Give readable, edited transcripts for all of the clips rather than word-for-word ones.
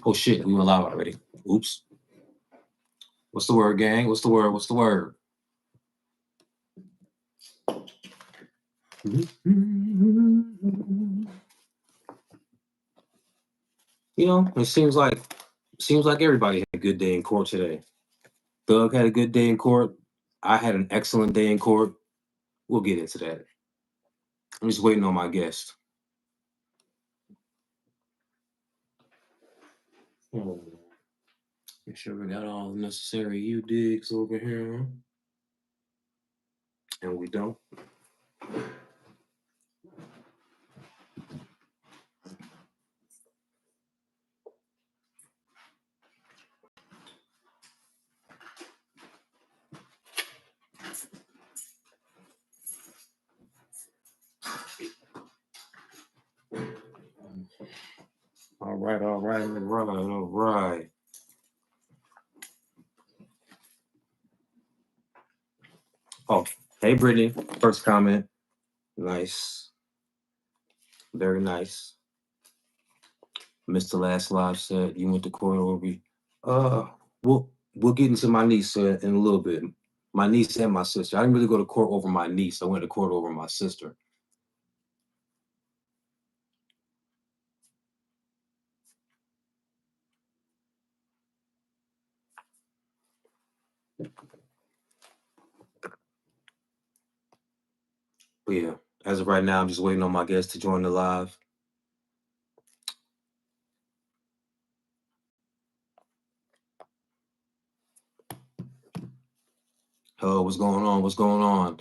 Oh shit, we went live already. Oops. What's the word, gang? What's the word? What's the word? You know, it seems like everybody had a good day in court today. Thug had a good day in court. I had an excellent day in court. We'll get into that. I'm just waiting on my guest. Make sure we got all the necessary U-digs over here. And we don't. All right. Oh, hey, Brittany. First comment. Nice. Very nice. Mr. Last Live said you went to court over. We'll get into my niece in a little bit. My niece and my sister. I didn't really go to court over my niece. I went to court over my sister. But yeah, as of right now, I'm just waiting on my guest to join the live. Hello, what's going on? What's going on?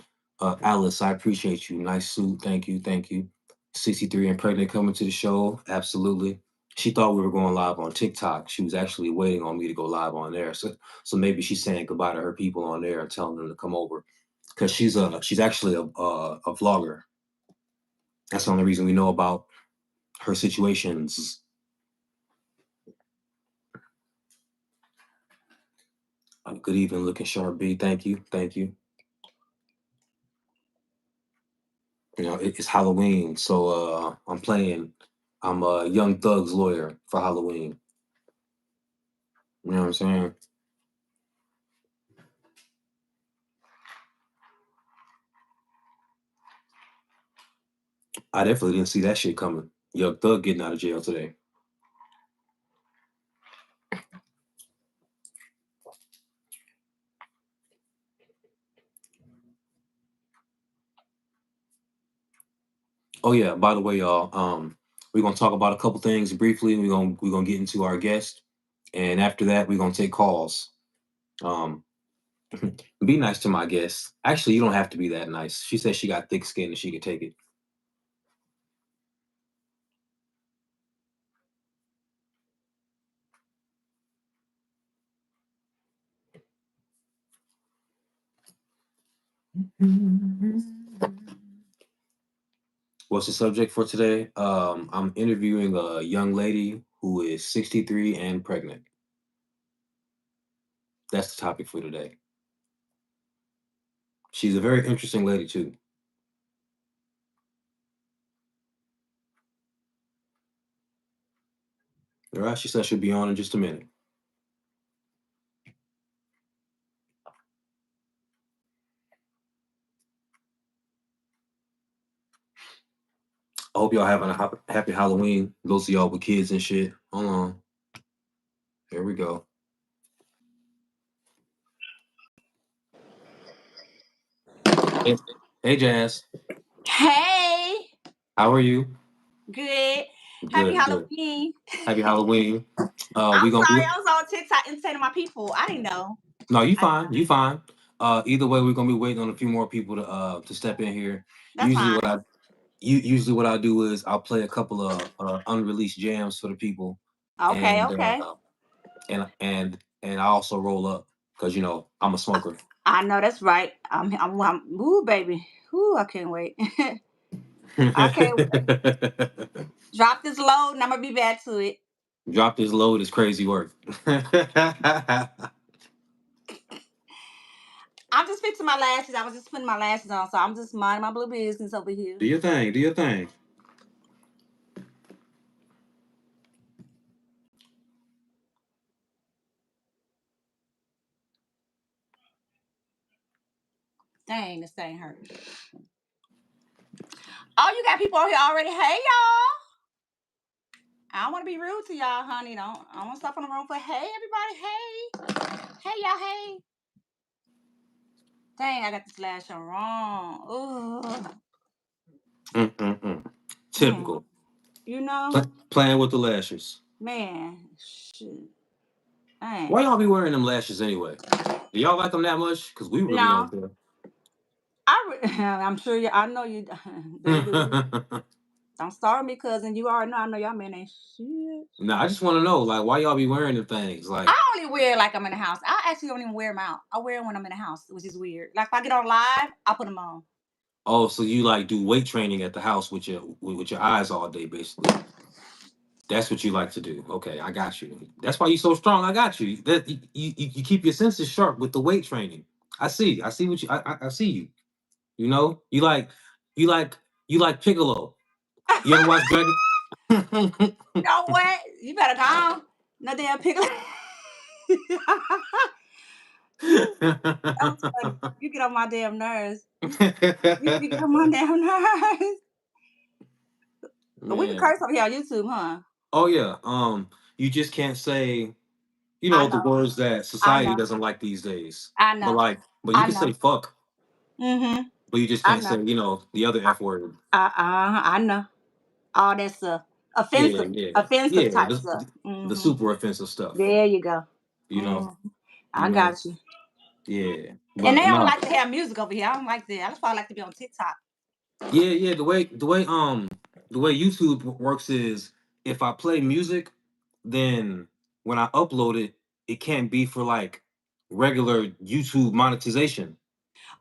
Alice, I appreciate you. Nice suit. Thank you. 63 and pregnant coming to the show. Absolutely. She thought we were going live on TikTok. She was actually waiting on me to go live on there. So maybe she's saying goodbye to her people on there and telling them to come over. Because she's actually a vlogger. That's the only reason we know about her situations. Good evening, looking sharp B. Thank you. You know, it's Halloween, so I'm a Young Thug's lawyer for Halloween. You know what I'm saying? I definitely didn't see that shit coming. Young Thug getting out of jail today. Oh yeah, by the way, y'all, we're gonna talk about a couple things briefly. We're gonna get into our guest, and after that, we're gonna take calls. Be nice to my guest. Actually, you don't have to be that nice. She said she got thick skin and she can take it. What's the subject for today? I'm interviewing a young lady who is 63 and pregnant. That's the topic for today. She's a very interesting lady too. All right, she said she'll be on in just a minute. I hope y'all having a happy Halloween. Those of y'all with kids and shit. Hold on. Here we go. Hey, Jazz. Hey. How are you? Good. Happy Halloween. Happy Halloween. I'm sorry, I was on TikTok entertaining my people. I didn't know. No, you fine. You fine. Either way, we're gonna be waiting on a few more people to step in here. That's usually fine. Usually what I do is I'll play a couple of unreleased jams for the people. Okay, and, okay. And I also roll up because you know I'm a smoker. I know that's right. I'm ooh, baby. Ooh, I can't wait. I can't wait. Drop this load and I'm gonna be back to it. Drop this load is crazy work. I'm just fixing my lashes. I was just putting my lashes on, so I'm just minding my little business over here. Do your thing. Do your thing. Dang, this thing hurt. Oh, you got people on here already. Hey, y'all. I don't want to be rude to y'all, honey. I don't want to stop on the room for hey, everybody. Hey. Hey, y'all. Hey. Dang, I got this lash on wrong. Ooh. Typical. You know? Playing with the lashes. Man, shit. Dang. Why y'all be wearing them lashes anyway? Do y'all like them that much? Because we really No. don't care. I'm sure you. I know you. They do. Don't start me, cousin. You already know. I know y'all men ain't shit. No, I just want to know, like, why y'all be wearing them things? Like, I only wear like I'm in the house. I actually don't even wear them out. I wear them when I'm in the house, which is weird. Like if I get on live, I put them on. oh, so you like do weight training at the house with your eyes all day, basically. That's what you like to do. Okay, I got you. That's why you're so strong. I got you. That you keep your senses sharp with the weight training. I see. I see what you. I see you. You know. You like you like Piccolo. You ever watch Dragon? You know what? You better go on. No damn pickle. I'm funny. You get on my damn nerves. You get on my damn nerves. We can Man. curse over here on YouTube, huh? Oh yeah. You just can't say, I the know. words that I society know. doesn't like these days. I But know. like, but you I can say know. fuck, Mm-hmm. but you just I can't know. say, the other F word. I know. All that stuff. Yeah, Offensive. yeah, Offensive yeah. type The, stuff. the Mm-hmm. super offensive stuff. There you go. You know, Mm. you I know. got you. Yeah, And they but don't no. like to have music over here. I don't like that. That's why I like to be on TikTok. Yeah, yeah. The way YouTube works is if I play music, then when I upload it, it can't be for like regular YouTube monetization.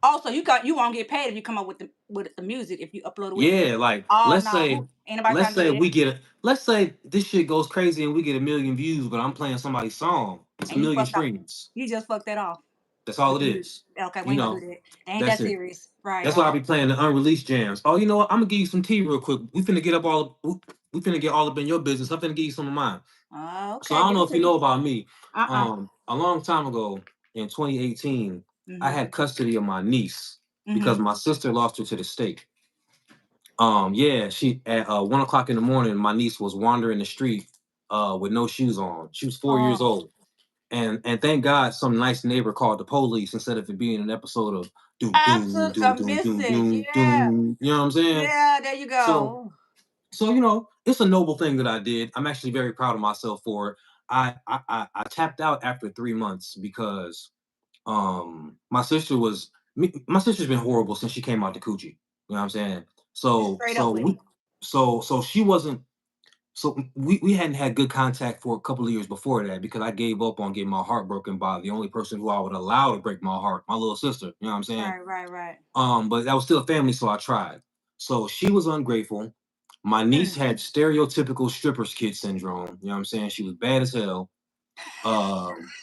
Also, you won't get paid if you come up with the music if you upload it with the Yeah, music. like Oh let's no, say ain't nobody trying to do that. let's say this shit goes crazy and we get 1 million views, but I'm playing somebody's song. It's a And you million fucked up. streams. You just fucked that off. That's all With it the music. is. Okay, we You ain't gonna know, do that. They ain't that's that it. serious. Right, That's why I right. be playing the unreleased jams. Oh, you know what? I'm gonna give you some tea real quick. We finna get all up in your business. I'm finna give you some of mine. So I Okay, don't give know it if to you me. know about me. Uh-uh. A long time ago in 2018, I Mm-hmm. had custody of my niece because Mm-hmm. my sister lost her to the state. Yeah, she at 1 o'clock in the morning, my niece was wandering the street with no shoes on. She was 4 years Oh, old. And thank God some nice neighbor called the police instead of it being an episode of doom doom absolutely. doom A doom doom missing. doom Yeah. doom. You know what I'm saying? Yeah, there you So go. so it's a noble thing that I did. I'm actually very proud of myself for it. I tapped out after 3 months because my sister's been horrible since she came out the coochie. You know what I'm saying? Just So straight up so with it. we so she wasn't so we hadn't had good contact for a couple of years before that because I gave up on getting my heart broken by the only person who I would allow to break my heart, my little sister. You know what I'm saying? Right, right, right. But that was still family, so I tried. So she was ungrateful. My niece Hmm. had stereotypical stripper's kid syndrome. You know what I'm saying? She was bad as hell. Um,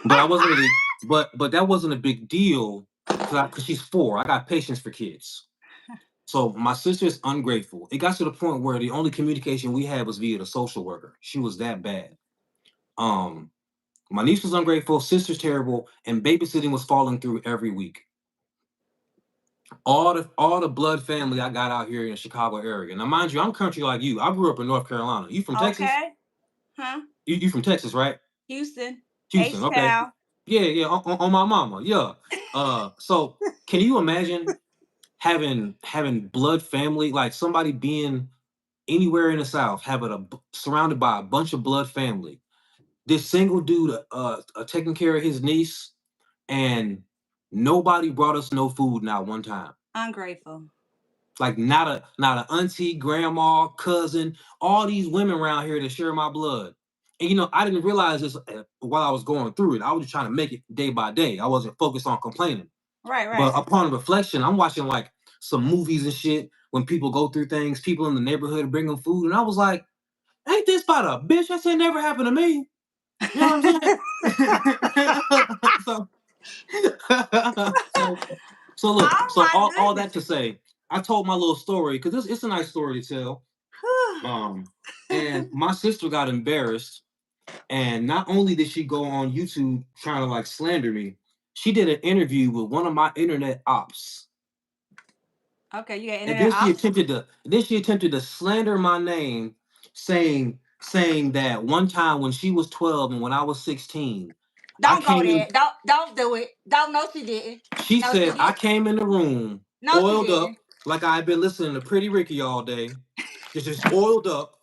but I wasn't really, but that wasn't a big deal because she's 4. I got patience for kids. So my sister's ungrateful. It got to the point where the only communication we had was via the social worker. She was that bad. Um, my niece was ungrateful, sister's terrible, and babysitting was falling through every week. All the blood family I got out here in the Chicago area. Now, mind you, I'm country like you. I grew up in North Carolina. You from Texas? Okay. Huh? You from Texas, right? Houston. Houston. H Okay. Town. Yeah, yeah. On my mama. Yeah. So can you imagine having blood family, like somebody being anywhere in the South, surrounded by a bunch of blood family? This single dude taking care of his niece, and nobody brought us no food not one time. Ungrateful. Like not a auntie, grandma, cousin, all these women around here that share my blood. And I didn't realize this while I was going through it. I was just trying to make it day by day. I wasn't focused on complaining. Right, But right. upon reflection, I'm watching like some movies and shit when people go through things, people in the neighborhood bring them food, and I was like, "Ain't this about a bitch? That shit never happened to me." You know what I'm saying? so so so look, Oh so my all that goodness. to say, I told my little story because it's a nice story to tell. And my sister got embarrassed, and not only did she go on YouTube trying to like slander me, she did an interview with one of my internet ops. Okay, you got And internet ops. then she attempted to slander my name, saying that one time when she was 12 and when I was 16, I Don't go came there. in. Don't do it. Don't. No, she didn't. She No, she said I didn't. came in the room No, she oiled up didn't. like I had been listening to Pretty Ricky all day, just oiled up,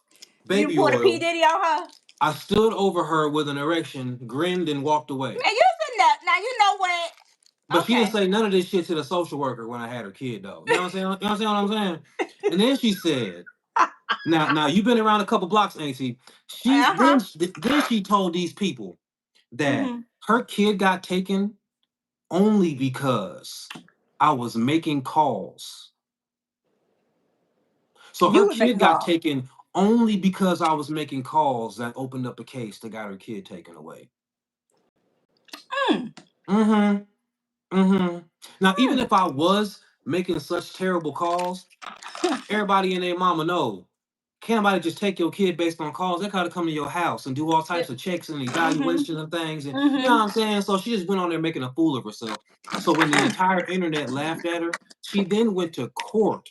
You baby put a P oil. Diddy on her. I stood over her with an erection, grinned, and walked away. Man, you sitting there. Now you know what? But she didn't Okay. say none of this shit to the social worker when I had her kid, though. You know what I'm saying? You know what I'm saying? And then she said, "Now you've been around a couple blocks, ain't she?" Uh-huh. Then she told these people that Mm-hmm. her kid got taken only because I was making calls. So her You was kid making got calls. taken only because I was making calls that opened up a case that got her kid taken away. Mm. Mm-hmm. Mm-hmm. Now, even Mm. if I was making such terrible calls, everybody and their mama know. Can't nobody just take your kid based on calls. They gotta come to your house and do all Yeah. types of checks and Mm-hmm. evaluations and things. And you know Mm-hmm. what I'm saying? So she just went on there making a fool of herself. So when the Mm. entire internet laughed at her, she then went to court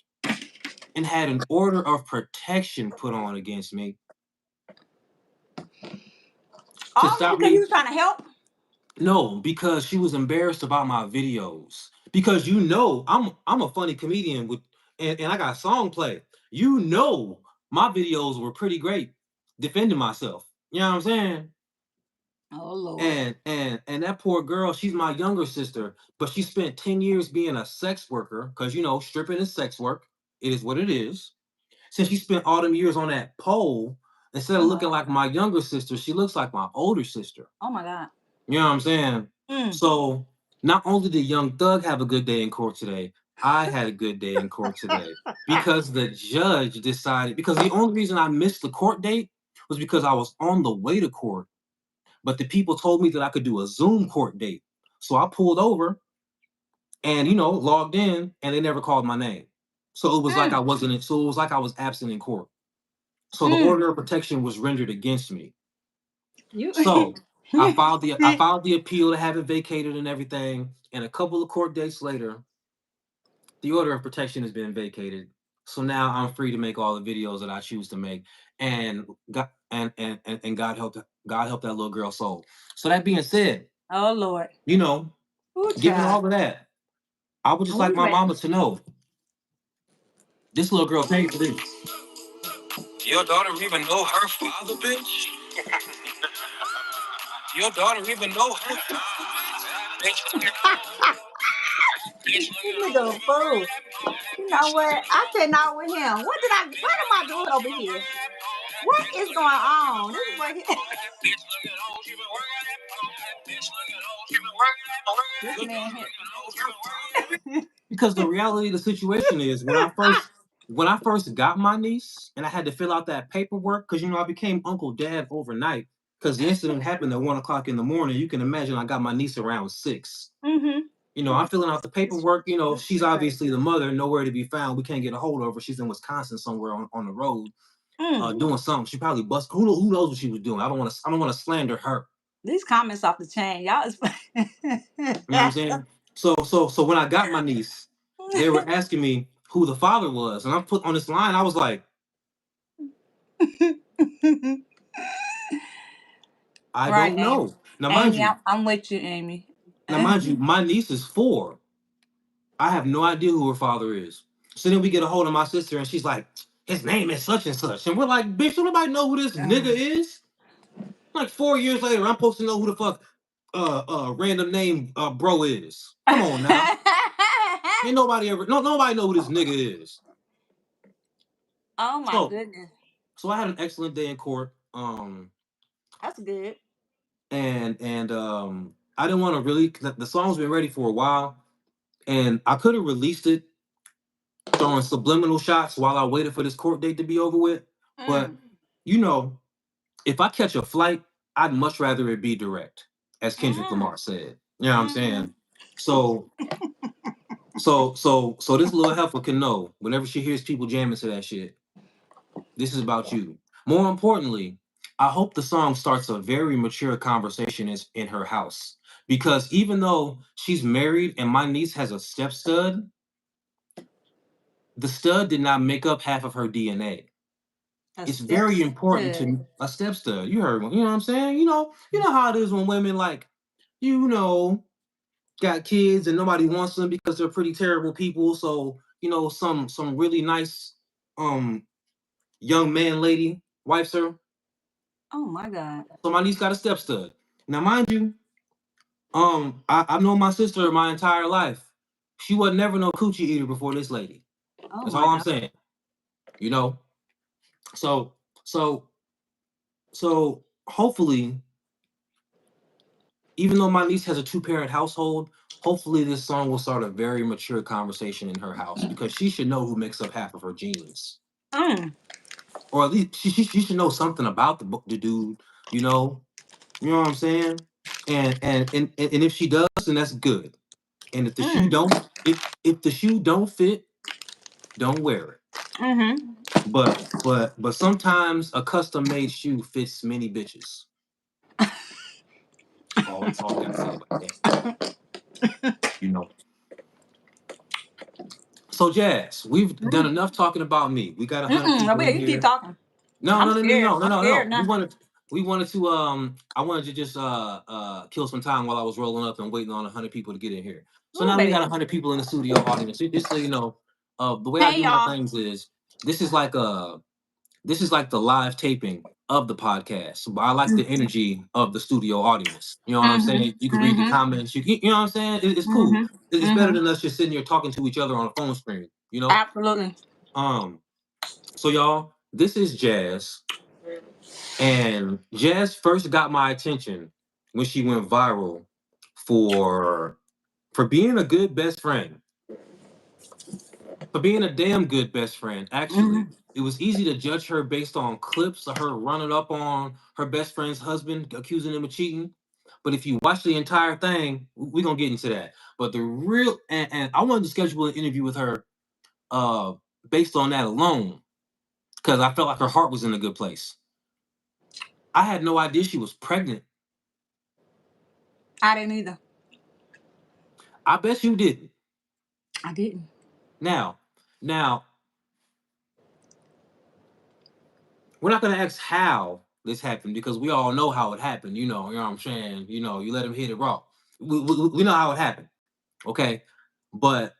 and had an order of protection put on against me to Only stop because you me. was trying to help. No, because she was embarrassed about my videos. Because I'm a funny comedian with and I got song play. My videos were pretty great defending myself. You know what I'm saying? Oh Lord. And that poor girl, she's my younger sister, but she spent 10 years being a sex worker because stripping is sex work. It is what it is. Since she spent all them years on that pole, instead Oh of my looking God. like my younger sister, she looks like my older sister. Oh my God. You know what I'm saying? Mm. So not only did Young Thug have a good day in court today, I had a good day in court today because the judge decided. Because the only reason I missed the court date was because I was on the way to court, but the people told me that I could do a Zoom court date. So I pulled over and logged in, and they never called my name. So it was like Mm. I wasn't. So it was like I was absent in court. So the Mm. order of protection was rendered against me. You. So I filed the appeal to have it vacated and everything. And a couple of court dates later, the order of protection has been vacated. So now I'm free to make all the videos that I choose to make. And God help that little girl's soul. So that being said, Oh Lord. you know, Ooh, given child. all of that, I would just Where like you my at? mama to know this little girl paid for this. Your daughter even know her father, bitch? Your daughter even know her father, bitch? This nigga a fool. You know what? I cannot with him. What am I doing over here? What is going on? This boy, this man here. Because the reality of the situation is when I first got my niece and I had to fill out that paperwork because I became Uncle Dad overnight because the incident happened at 1 o'clock in the morning. You can imagine I got my niece around 6. Mm-hmm. I'm filling out the paperwork. This She's shit crazy. obviously the mother, nowhere to be found. We can't get a hold of her. She's in Wisconsin somewhere on the road, Mm. doing something. She probably bust. Who knows what she was doing? I don't want to slander her. These comments off the chain, y'all is. You know what I'm saying? So when I got my niece, they were asking me who the father was, and I put on this line. I was like, I Right, don't Amy. know. Now, mind Amy, you, I'm with you, Amy. now mind you, my niece is 4. I have no idea who her father is. So then we get a hold of my sister, and she's like, his name is such and such, and we're like, bitch, don't nobody know who this nigga is? Like 4 years later, I'm supposed to know who the fuck random name bro is. Come on now. Ain't nobody ever no nobody know who this nigga is. Oh my So goodness. so I had an excellent day in court. That's good. And I didn't want to really the song's been ready for a while, and I could have released it throwing subliminal shots while I waited for this court date to be over with. But Mm. you know, if I catch a flight, I'd much rather it be direct, as Kendrick Mm. Lamar said. You know what I'm Mhm. saying? So so this little heifer can know whenever she hears people jamming to that shit, this is about you. More importantly, I hope the song starts a very mature conversation in her house. Because even though she's married and my niece has a step stud, the stud did not make up half of her DNA. A It's step very important stud. to a step stud. You heard me. You know what I'm saying? You know how it is when women like, you know, got kids and nobody wants them because they're pretty terrible people. So, some really nice um young man lady wipes her. Oh my God. So my niece got a step stud. Now, mind you, I've known my sister my entire life. She was never no coochie eater before this lady. Oh That's my all I'm God. saying. You know. So so so hopefully, even though my niece has a two-parent household, hopefully this song will start a very mature conversation in her house because she should know who makes up half of her genes, Mm, or at least she should know something about the dude. You know, you know what I'm saying? And if she does, then that's good. And mm, if the shoe don't fit, don't wear it. mm-hmm. But sometimes a custom made shoe fits many bitches. All I gotta say about that. You know. So Jazz, we've done Mm, enough talking about me. We got 100 mm-mm. Oh, people wait, in you keep here. talking. No, I'm no, no, no, scared. no, no, I'm no, scared no. now. We wanted to I wanted to just kill some time while I was rolling up and waiting on 100 people to get in here. So Ooh, now we got baby. 100 people in the studio audience. Just so you know, the way I Hey, do my y'all. things is this is like a this is like the live taping of the podcast. But I like the energy of the studio audience. You know what I'm Mm-hmm. saying? You can read the Mm-hmm. comments. You know what I'm saying? It's cool. Mm-hmm. It's better Mm-hmm. than us just sitting here talking to each other on a phone screen. You know. Absolutely. Um. So y'all, this is Jazz, and Jazz first got my attention when she went viral for being a good best friend, for being a damn good best friend. Actually, Mm-hmm. it was easy to judge her based on clips of her running up on her best friend's husband, accusing him of cheating. But if you watch the entire thing, we're gonna get into that. But the real and I wanted to schedule an interview with her uh based on that alone, because I felt like her heart was in a good place. I had no idea she was pregnant. I didn't either. I bet you didn't. I didn't. Now, now we're not gonna ask how this happened because we all know how it happened. You know what I'm saying. You let him hit it raw. We know how it happened. Okay, but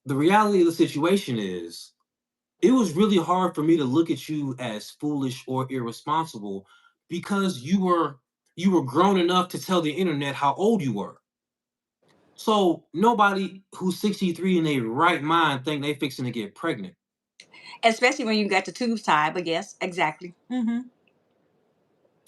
the reality of the situation is, it was really hard for me to look at you as foolish or irresponsible because you were grown enough to tell the internet how old you were. So nobody who's 63 in their right mind think they fixing to get pregnant. Especially when you got the tubes tied. But yes, exactly. Mm-hmm.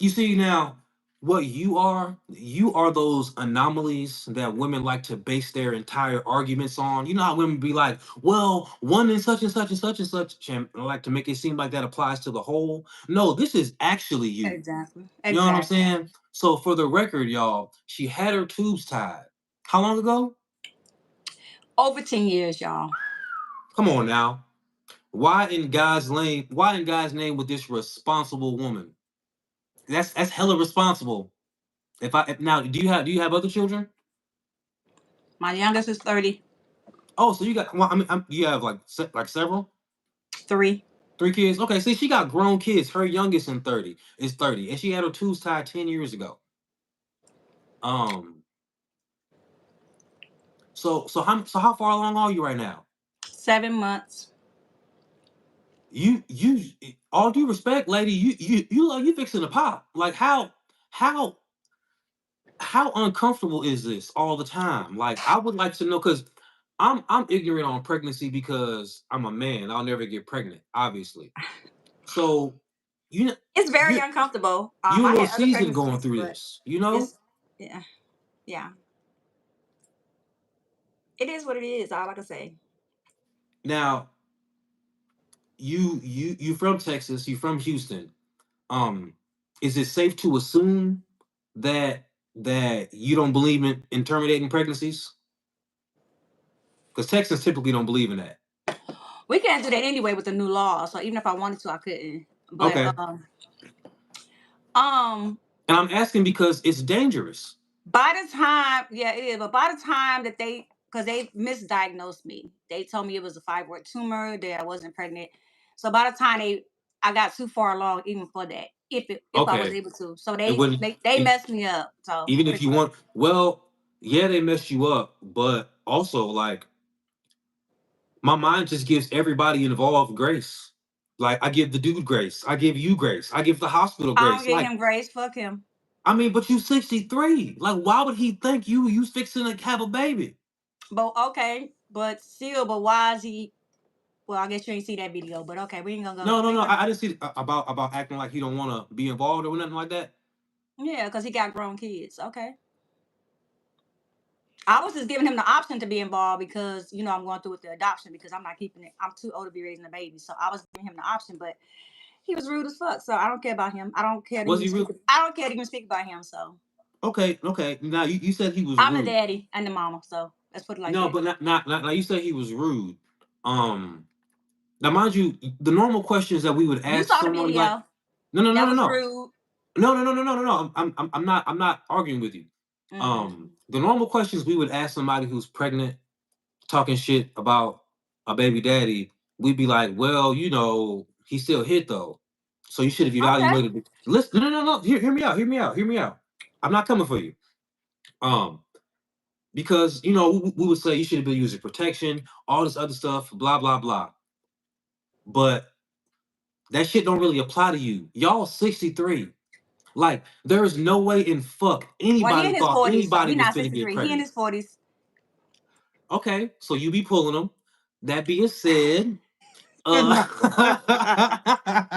You see now, what you are those anomalies that women like to base their entire arguments on. You know how women be like, well, one and such and such and such and such, and like to make it seem like that applies to the whole. No, this is actually you. Exactly. You know what I'm Exactly. saying? So for the record, y'all, she had her tubes tied. How long ago? Over 10 years, y'all. Come on now. Why in God's name with this responsible woman? That's hella responsible. Now, do you have other children? My youngest is 33. Oh, so you got, well, I mean, you have like several, 3 kids. Okay, see, she got grown kids. Her youngest is 30, and she had her tubes tied 10 years ago. Um, so how far along are you right now? 7 months. You all due respect, lady, you fixing to pop. Like how how uncomfortable is this all the time? Like I would like to know because I'm ignorant on pregnancy because I'm a man. I'll never get pregnant, obviously. So you know It's very you uncomfortable. you a I little had other seasoned going pregnancies, through but this, you know? it's, yeah, yeah. It is what it is. All I can say. Now you from Texas, you from Houston. Um, is it safe to assume that that you don't believe in terminating pregnancies? Because Texans typically don't believe in that. We can't do that anyway with the new law. So even if I wanted to, I couldn't. But Okay. um, And I'm asking because it's dangerous. by the time, yeah, it is. But by the time that because they misdiagnosed me, they told me it was a fibroid tumor, that I wasn't pregnant. So by the time I got too far along, even for that, if I was Okay. able to. So It wouldn't they it, messed me up. So even if pretty you much. want, well, yeah, they messed you up, but also like my mind just gives everybody involved grace. Like I give the dude grace, I give you grace, I give the hospital I don't grace. give Like him grace. Fuck him. I mean, but you 63. Like why would he think you fixing to have a baby? But okay, but still, but why is he? Well, I guess you ain't see that video, but okay, we ain't gonna go. No, no, We ain't no. gonna. I didn't see about acting like he don't want to be involved or nothing like that. Yeah, because he got grown kids. Okay. I was just giving him the option to be involved because I'm going through with the adoption because I'm not keeping it. I'm too old to be raising a baby, so I was giving him the option. But he was rude as fuck, so I don't care about him. I don't care to Was even he speak. real? I don't care to even speak about him. So Okay, okay. Now you said he was I'm the rude. daddy and the mama. So let's put it like No, that. but not now you said he was rude. Now mind you, the normal questions that we would You ask saw the someone like, video. no, no, no, That no, was no, rude. no, no, no, no, no, no, no. I'm not arguing with you. Mm-mm. The normal questions we would ask somebody who's pregnant, talking shit about a baby daddy, we'd be like, well, he still hit though. So you should have Okay. evaluated listen, no, no, no, no. Hear me out, hear me out, hear me out. I'm not coming for you. Um, because we would say you should have been using protection, all this other stuff, blah, blah, blah. But that shit don't really apply to you. Y'all 63. Like, there is no way in fuck Well, he anybody in his thought 40s, so anybody he was not finna get 63. He in pregnant. his 40s. Okay, so you be pulling them. That being said, No. uh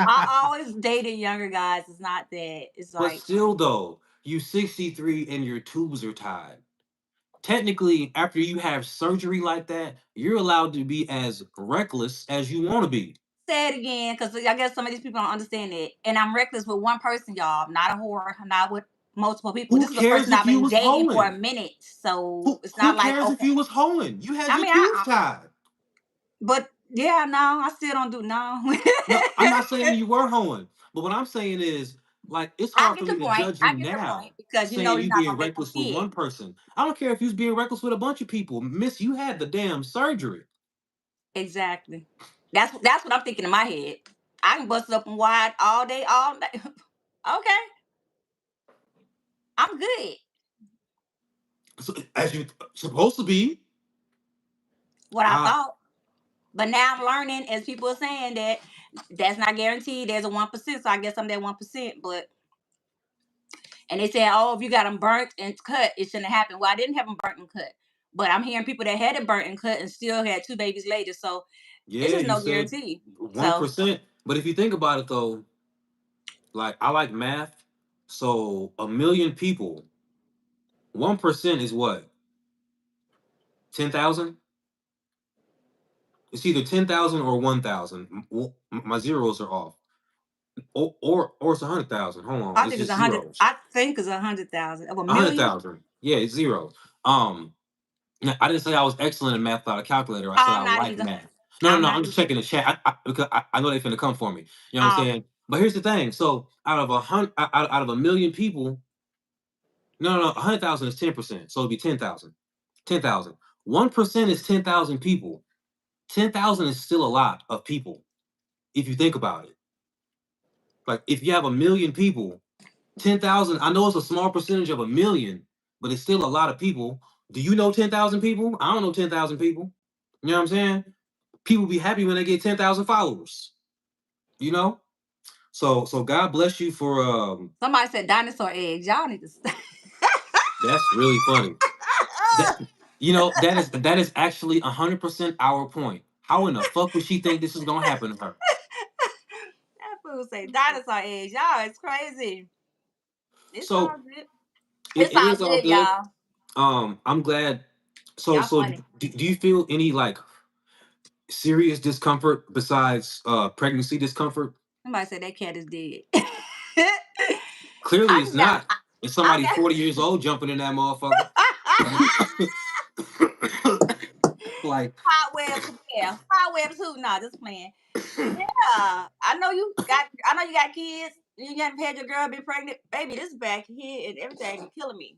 I always dated younger guys. It's not that. It's but like still though, you 63 and your tubes are tied. Technically, after you have surgery like that, you're allowed to be as reckless as you want to be. say it again, because I guess some of these people don't understand it. And I'm reckless with one person, y'all. I'm not a whore. I'm not with multiple people. Who This is a cares person if I've you been was dating for a hoeing? minute. So Who it's who not like, cares if okay. you was hoeing? You had I your mean, tubes tied. but yeah, no, I still don't do no. No, I'm not saying you were hoeing, but what I'm saying is, like, it's I hard for get me your to point. judge I you get your now point because saying you're you not being gonna make them reckless with kid. one person. I don't care if you was being reckless with a bunch of people. Miss, you had the damn surgery. Exactly. That's what I'm thinking in my head. I can bust it up and wide all day, all day. Okay, I'm good. So, as you supposed to be. What I I thought. But now I'm learning, as people are saying, that that's not guaranteed. There's a 1%, so I guess I'm that 1%. But and they said, oh, if you got them burnt and cut, it shouldn't happen. Well, I didn't have them burnt and cut, but I'm hearing people that had it burnt and cut and still had two babies later. So it's Yeah, just you no said guarantee. So 1%. But if you think about it though, like I like math, so a million people, 1% is what? 10,000? It's either 10,000 or 1,000. My zeros are off. Or it's 100,000. Hold on, I it's think it's just 100. zeros. I think it's 100,000 of a A hundred million. thousand. Yeah, it's zeros. Now, I didn't say I was excellent in math without a calculator. I said I I'm not like either. math. No, no, I'm no. not I'm just either. checking the chat because I know they're finna come for me. You know what I'm Um, saying? But here's the thing. So out of a million people, no, no, no, 100,000 is 10%. So it'd be 10,000. 10,000. 1% is 10,000 people. 10,000 is still a lot of people if you think about it. Like if you have a million people, 10,000, I know it's a small percentage of a million, but it's still a lot of people. Do you know 10,000 people? I don't know 10,000 people. You know what I'm saying? People be happy when they get 10,000 followers, you know? So God bless you for somebody said dinosaur eggs. Y'all need to stop. that's really funny. That that is actually 100% our point. How in the fuck would she think this is gonna happen to her? That fool say dinosaur eggs. Y'all, it's crazy. It's all So good. it, It's it all is all good, good. y'all. I'm glad. So Y'all so funny. do you feel any like serious discomfort besides pregnancy discomfort? Somebody said that cat is dead. Clearly I it's just got not. and somebody Okay. 40 years old jumping in that motherfucker. Like, Hot web to yeah. Hot web too. Nah, just playing. Yeah. I know you got kids. You haven't had your girl been pregnant. Baby, this back here and everything is killing me.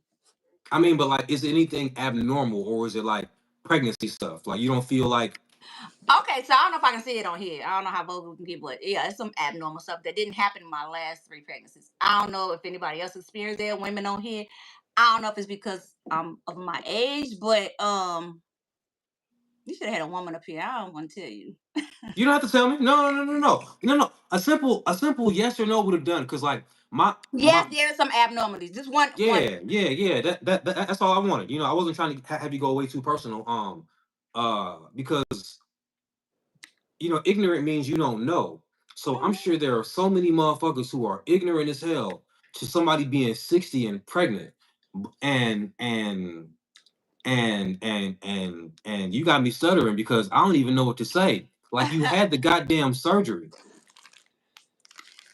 I mean, but like, is it anything abnormal or is it like pregnancy stuff? Like, you don't feel like, Okay, so I don't know if I can see it on here. I don't know how vocal we can get, but yeah, it's some abnormal stuff that didn't happen in my last 3 pregnancies. I don't know if anybody else experienced that. Women on here. I don't know if it's because of my age, but you should have had a woman up here. I don't want to tell you. you don't have to tell me. No, no, no, no, no, no, no. A simple yes or no would have done. Cause like my Yes, there is some abnormalities. Just one. yeah, yeah, yeah. That's all I wanted. You know, I wasn't trying to have you go way too personal. Because you know, ignorant means you don't know. So I'm Mhm. sure there are so many motherfuckers who are ignorant as hell to somebody being 60 and pregnant, and and and you got me stuttering because I don't even know what to say. Like you had the goddamn surgery.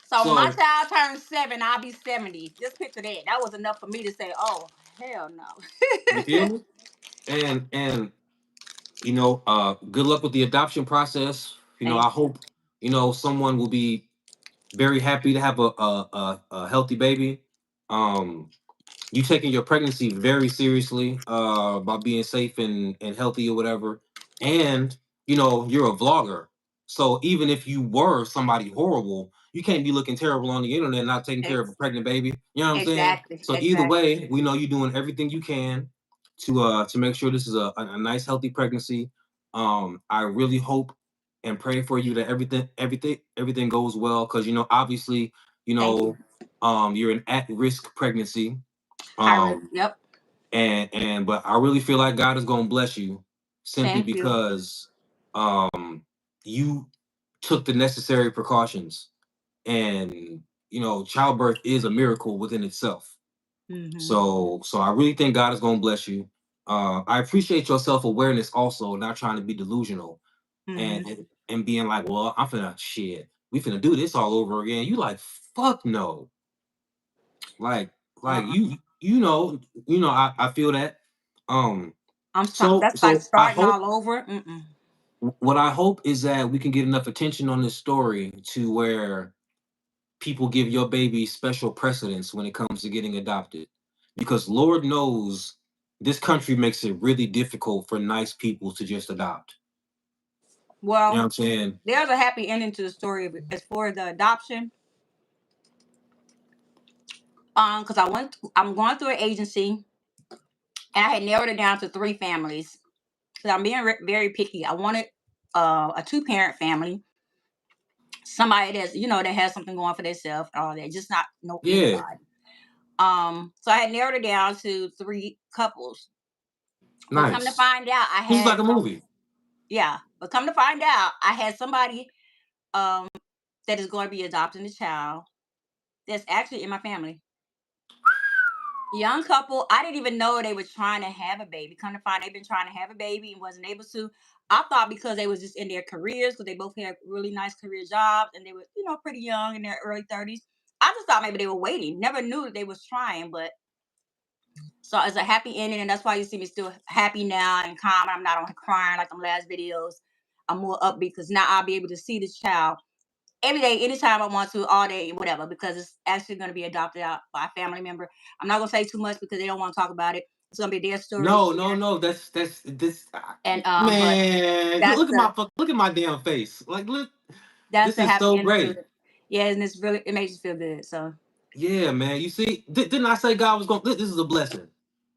So when my So child turns 7, I'll be 70. Just picture that. That was enough for me to say, "Oh hell no." you feel me? And you know, good luck with the adoption process. You know, Thank I you. hope you know someone will be very happy to have a healthy baby. Um, you taking your pregnancy very seriously by being safe and healthy or whatever. And you know, you're a vlogger. So even if you were somebody horrible, you can't be looking terrible on the internet not taking care of a Ex- pregnant baby. You know what I'm saying? exactly. So either Exactly. way, we know you're doing everything you can to make sure this is a nice healthy pregnancy. I really hope and pray for you that everything goes well because you know obviously you Thank you. know you're an at-risk pregnancy. High risk. um Yep. and but I really feel like God is going to bless you simply Thank you. because you took the necessary precautions, and you know childbirth is a miracle within itself. Hmm. So I really think God is going to bless you. I appreciate your self-awareness also, not trying to be delusional Hmm. and being like, well, I'm finna shit, we finna do this all over again. You like, fuck no. Like like Uh-uh. you know, I feel that. Um I'm sorry. so That's like so I starting hope all over. Mm-mm. what I hope is that we can get enough attention on this story to where people give your baby special precedence when it comes to getting adopted. Because Lord knows this country makes it really difficult for nice people to just adopt. You know what Well, I'm saying? there's a happy ending to the story as far as the adoption. Because I'm going through an agency, and I had narrowed it down to 3 families. Because I'm being very picky. I wanted a 2-parent family, somebody that's that has something going for themselves, all that, just not know Yeah, anybody. So I had narrowed it down to 3 couples. But come to nice. find out, I This is like had a some. movie. Yeah, but come to find out, I had somebody um that is going to be adopting a child that's actually in my family. Young couple. I didn't even know they were trying to have a baby. Come to find, they've been trying to have a baby and wasn't able to. I thought because they was just in their careers, because they both had really nice career jobs and they were, pretty young in their early 30s. I just thought maybe they were waiting. Never knew that they was trying, but so it's a happy ending, and that's why you see me still happy now and calm. I'm not on crying like them last videos. I'm more upbeat because now I'll be able to see this child every day, anytime I want to, all day, whatever, because it's actually going to be adopted out by a family member. I'm not going to say too much because they don't want to talk about it. It's going to be their story. No, no, no. That's this And but man. that's the Look at my damn face. Like look, that's this the is happy so ending to great. it. Yeah, and it makes you feel good. So Yeah, man. You see, didn't I say God was going? This is a blessing.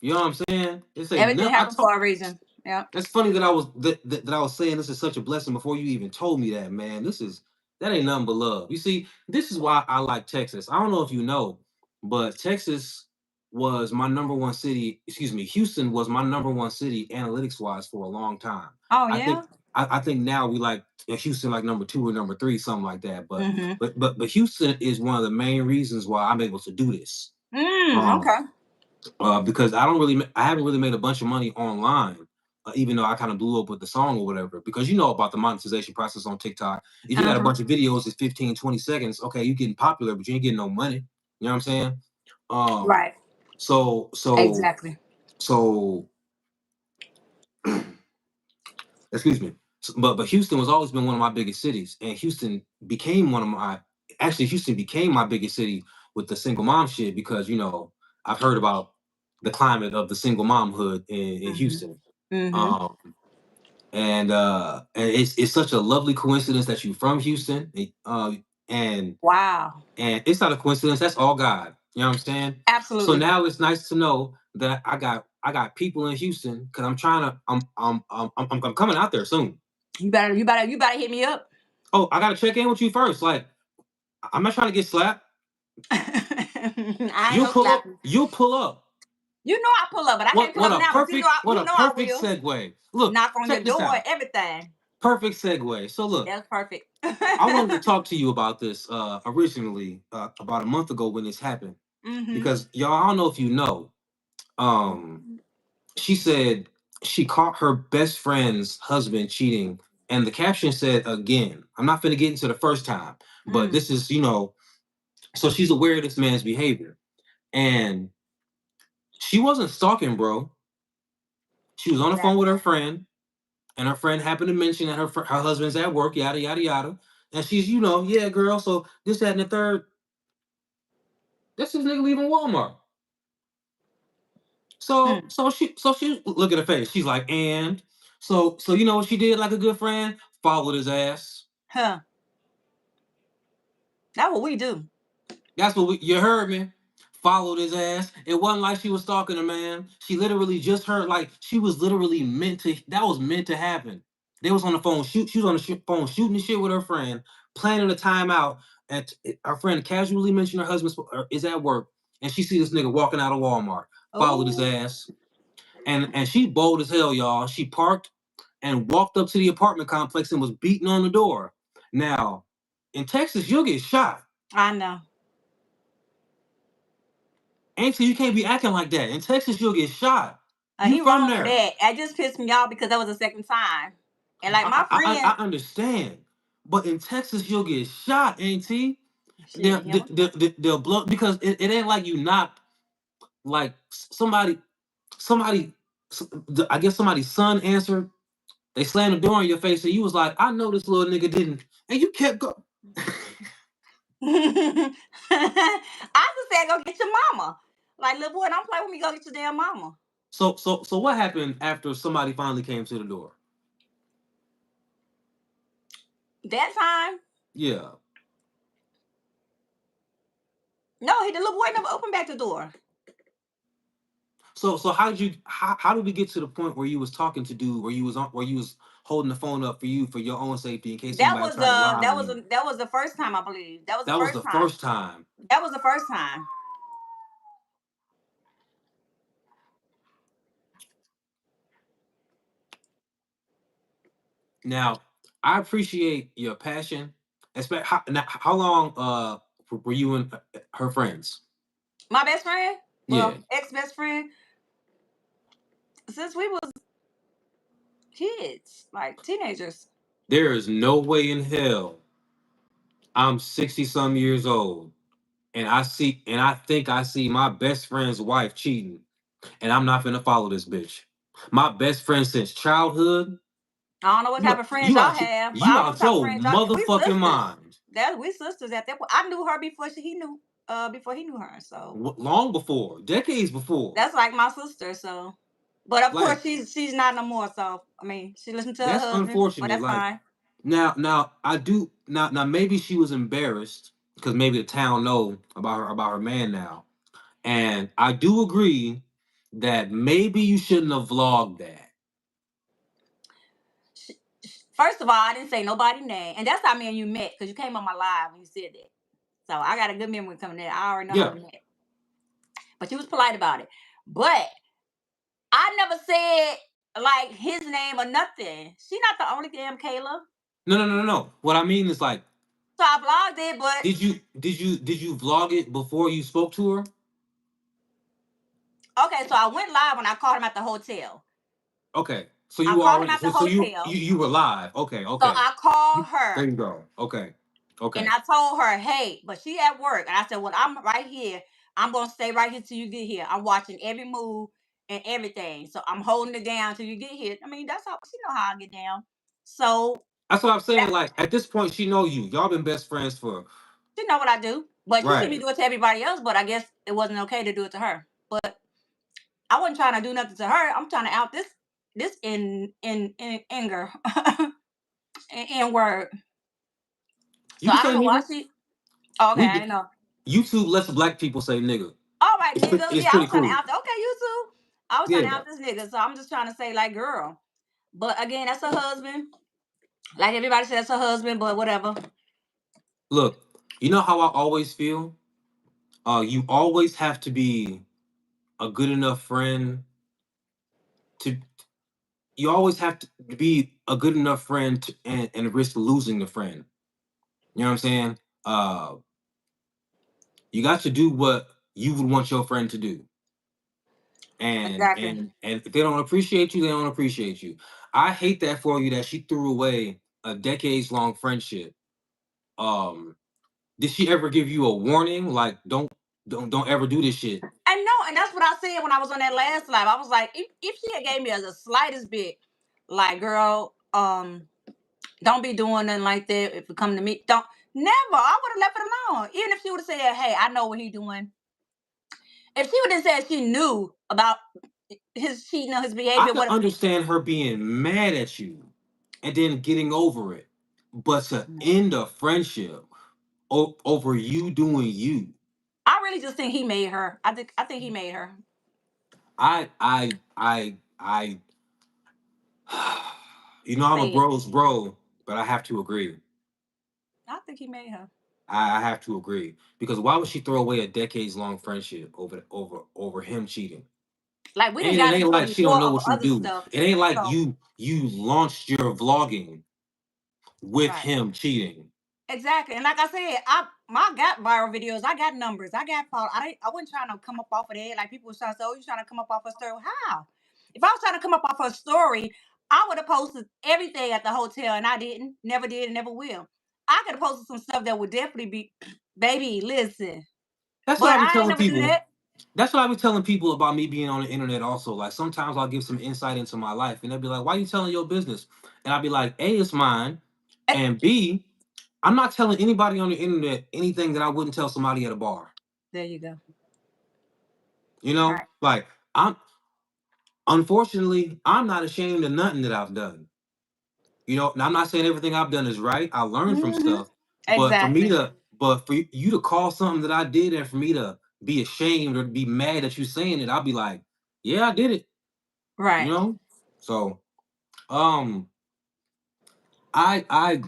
You know what I'm saying? It's a everything no. I happened told. for a reason. Yeah. That's funny that I was saying this is such a blessing before you even told me that, man. That ain't nothing but love. You see, this is why I like Texas. I don't know if you know, but Texas was my number one city. Excuse me, Houston was my number one city analytics wise for a long time. Oh I yeah. think I think now we like Houston like number two or number three, something like that. But Mm-hmm. Houston is one of the main reasons why I'm able to do this. Um, Okay. because I haven't really made a bunch of money online, even though I kind of blew up with the song or whatever. Because you know about the monetization process on TikTok. If you got a Uh-huh. bunch of videos that's 15, 20 seconds, okay, you getting popular, but you ain't getting no money. You know what I'm saying? Um, Right. So so Exactly. so excuse me. But Houston was always been one of my biggest cities, and Houston became one of my actually Houston became my biggest city with the single mom shit because I've heard about the climate of the single momhood in Mm-hmm. Houston. Mm-hmm. Um, and it's such a lovely coincidence that you're from Houston, and Wow. and it's not a coincidence. That's all God. You know what I'm saying? So Absolutely. now it's nice to know that I got people in Houston because I'm trying to I'm coming out there soon. You better hit me up. Oh, I gotta check in with you first. Like, I'm not trying to get slapped. I ain't You'll gonna pull slap up. you. You'll pull up. You know I pull up, but I can't What pull what up a now. But you know perfect what a I perfect will. segue. Look, Knock on your check this door, out. everything. Perfect segue. So look, That's perfect. I wanted to talk to you about this originally about a month ago when this happened Mm-hmm. because y'all, I don't know if you know. Um, she said she caught her best friend's husband cheating, and the caption said again. I'm not gonna get into the first time, but Mm. this is so she's aware of this man's behavior, and she wasn't stalking, bro. She was on the phone with Exactly. her friend, and her friend happened to mention that her husband's at work, yada yada yada, and she's yeah, girl. So this, that, and the third. That's this nigga leaving Walmart. So Mm. she look at her face. She's like, and so you know what she did like a good friend? Followed his ass. Huh. That's what we do. That's what you heard me. Followed his ass. It wasn't like she was stalking a man. She literally just heard like she was literally meant to. That was meant to happen. They was on the phone. She was on the phone shooting the shit with her friend, planning a timeout. And her friend casually mentioned her husband is at work, and she see this nigga walking out of Walmart. Followed his Oh, ass, and she bold as hell, y'all. She parked and walked up to the apartment complex and was beating on the door. Now, in Texas, you'll get shot. I know. Auntie, you can't be acting like that. In Texas, you'll get shot. You He from wrong for there? that. I just pissed me off because that was the second time. And like my I friend, understand, but in Texas, you'll get shot, Auntie. shit, him. They'll blow because it ain't like you not like somebody. I guess somebody's son answered. They slammed the door in your face, and you was like, "I know this little nigga didn't," and you kept going. I just said go get your mama. Like little boy, don't play with me. Go get your damn mama. So what happened after somebody finally came to the door? That time, Yeah. no, the little boy never opened back the door. So how did we get to the point where you was talking to dude where you was holding the phone up for you for your own safety in case That anybody was tried to lie on you? that was the first time I believe. That was the That was first the time. first time. That was the first time. Now, I appreciate your passion. How long were you and her friends? My best friend, Yeah. well, ex best friend, since we was kids, like teenagers. There is no way in hell I'm 60 some years old and I think I see my best friend's wife cheating and I'm not gonna follow this bitch. My best friend since childhood. I don't know what type of friends You y'all out have, but I you don't know what out type of your friends y'all. We motherfucking sisters. mind. That we sisters at that point. I knew her before he knew her. So Long before, decades before. that's like my sister. So, but of course Like she's not no more. So I mean, she listened to her that's husband, but unfortunate. that's Like fine. now I do now maybe she was embarrassed because maybe the town know about her man now. And I do agree that maybe you shouldn't have vlogged that. First of all, I didn't say nobody name, and that's how me and you met because you came on my live and you said that. So I got a good memory coming in. I already know how Yeah. we met, but you was polite about it. But I never said like his name or nothing. She not the only damn Kayla. No. What I mean is like, So I blogged it, but did you vlog it before you spoke to her? okay. So I went live when I called him at the hotel. Okay. So I you called him already at the so hotel. you were live. Okay, So okay. I called There her you go. Okay. and Okay. I told her, hey, but she at work. And I said, well, I'm right here. I'm gonna stay right here till you get here. I'm watching every move and everything. So I'm holding it down till you get here. I mean, that's how she know how I get down. So That's what I'm saying. that Like at this point, she know you. Y'all been best friends for she know what I do. But you see me right. do it to everybody else, but I guess it wasn't okay to do it to her. But I wasn't trying to do nothing to her. I'm trying to out this in anger in word. You So can I don't say know why nigga. she. Oh, okay, We I know. YouTube lets black people say nigga. All right, nigga. It's Yeah, I pretty was trying to cool. out. Okay, you too. I was trying to Yeah. out this nigga. So I'm just trying to say like, girl. But again, that's her husband. Like everybody says, that's her husband. But whatever. Look, you know how I always feel. You always have to be a good enough friend to. You always have to be a good enough friend to, and risk losing the friend. You know what I'm saying? Uh, you got to do what you would want your friend to do. Exactly. And if they don't appreciate you, they don't appreciate you. I hate that for you that she threw away a decades long friendship. Um, did she ever give you a warning like don't ever do this shit? I know, and that's what I said when I was on that last live. I was like, if she had gave me the slightest bit, like, girl, don't be doing nothing like that. If it come to me, don't never. I would have left it alone. Even if she would have said, hey, I know what he doing. If she would have said she knew about his cheating on his I behavior, can what understand her being mad at you and then getting over it, but to end a friendship over you doing you, I really just think he made her. I think he made her. I you know I'm a Say it. bro's bro, but I have to agree. I think he made her. I have to agree because why would she throw away a decades long friendship over him cheating? Like we didn't And it got ain't into it like she don't before know over what you other do. stuff. It ain't like So you launched your vlogging with right. him cheating. Exactly. And like I said, I got viral videos. I got numbers. I got followers. I wasn't trying to come up off of that. Like people was trying to say, oh, you trying to come up off a story. How? If I was trying to come up off a story, I would have posted everything at the hotel and I didn't. Never did and never will. I could have posted some stuff that would definitely be baby, listen. That's what But I be I ain't telling never do people. that. That's what I be telling people about me being on the internet also. Like sometimes I'll give some insight into my life and they'll be like, why you telling your business? And I'll be like, A, it's mine. Eh, And B, I'm not telling anybody on the internet anything that I wouldn't tell somebody at a bar. there you go. You All know? right. Like I'm unfortunately, I'm not ashamed of nothing that I've done. You know, and I'm not saying everything I've done is right. I learned from Mm-hmm. stuff, Exactly. but for you to call something that I did and for me to be ashamed or be mad at you saying it, I'll be like, yeah, I did it. You Right. know? So, um, I I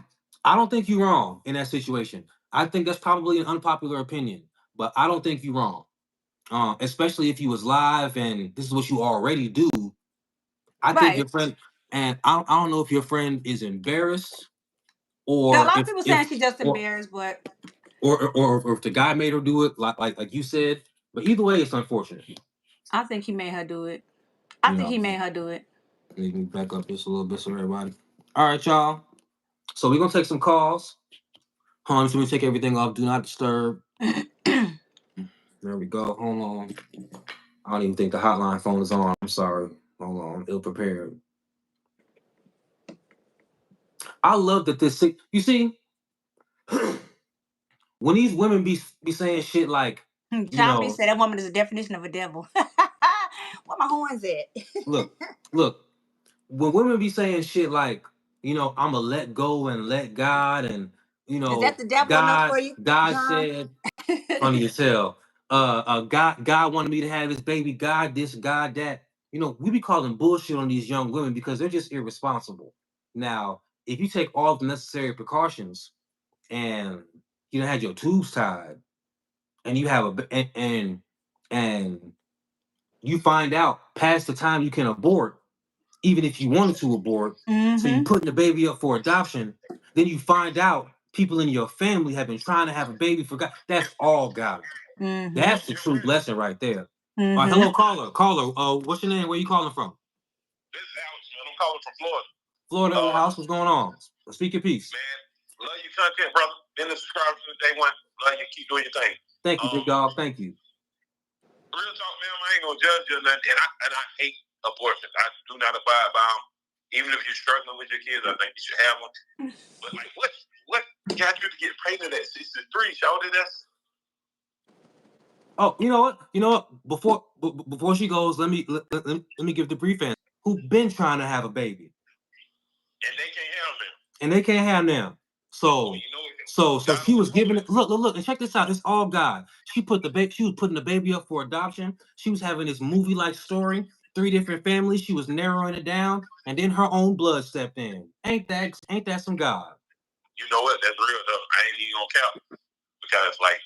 I don't think you're wrong in that situation. I think that's probably an unpopular opinion, but I don't think you're wrong. Especially if you was live and this is what you already do. I think Right. your friend and I don't know if your friend is embarrassed Yeah, a or lot of people saying she's just embarrassed, but or if the guy made her do it like you said. But either way, it's unfortunate. I think he made her do it. I You think know, he made her do it. let me back up just a little bit so everybody. All right, y'all. So we're gonna take some calls. Hold on, so we take everything off. Do not disturb. There we go. Hold on. I don't even think the hotline phone is on. I'm sorry. Hold on. I'm ill prepared. I love that this. You see, when these women be saying shit like, you Choppy know, said that woman is a definition of a devil. Where my horns at? look, look. When women be saying shit like, you know, I'ma let go and let God, and you Is that know, the devil enough for you, God John? said, funny as hell. God wanted me to have his baby. God this, God that. You know, we be calling bullshit on these young women because they're just irresponsible. Now, if you take all the necessary precautions and you know had your tubes tied, and you have and you find out past the time you can abort, even if you wanted to abort, so you Mm-hmm. putting the baby up for adoption, then you find out people in your family have been trying to have a baby for God. That's all God. Mm-hmm. That's the true blessing right there. Mm-hmm. Hello, caller. Caller, what's your name? Where you calling from? This is Alex, man. I'm calling from Florida. Florida in the house. What's going on? Speak your piece. Man, love your content, brother. Been a subscriber since day one. Love you. Keep doing your thing. Thank you, big dog. Thank you. Real talk, man. I ain't gonna judge you or nothing, and I hate abortions. I do not abide by them. Even if you're struggling with your kids, I think you should have them. But like, what got you to get pregnant at 63? Shawty, that's. Oh, you know what? Before she goes, let me give the brief answer. Who been trying to have a baby, And they can't have them. and they can't have them. So, so she was giving it. Look, and check this out. It's all God. She put the baby. She was putting the baby up for adoption. She was having this movie-like story. 3 different families. She was narrowing it down, and then her own blood stepped in. Ain't that some God? You know what? That's real though. I ain't even gonna count because like,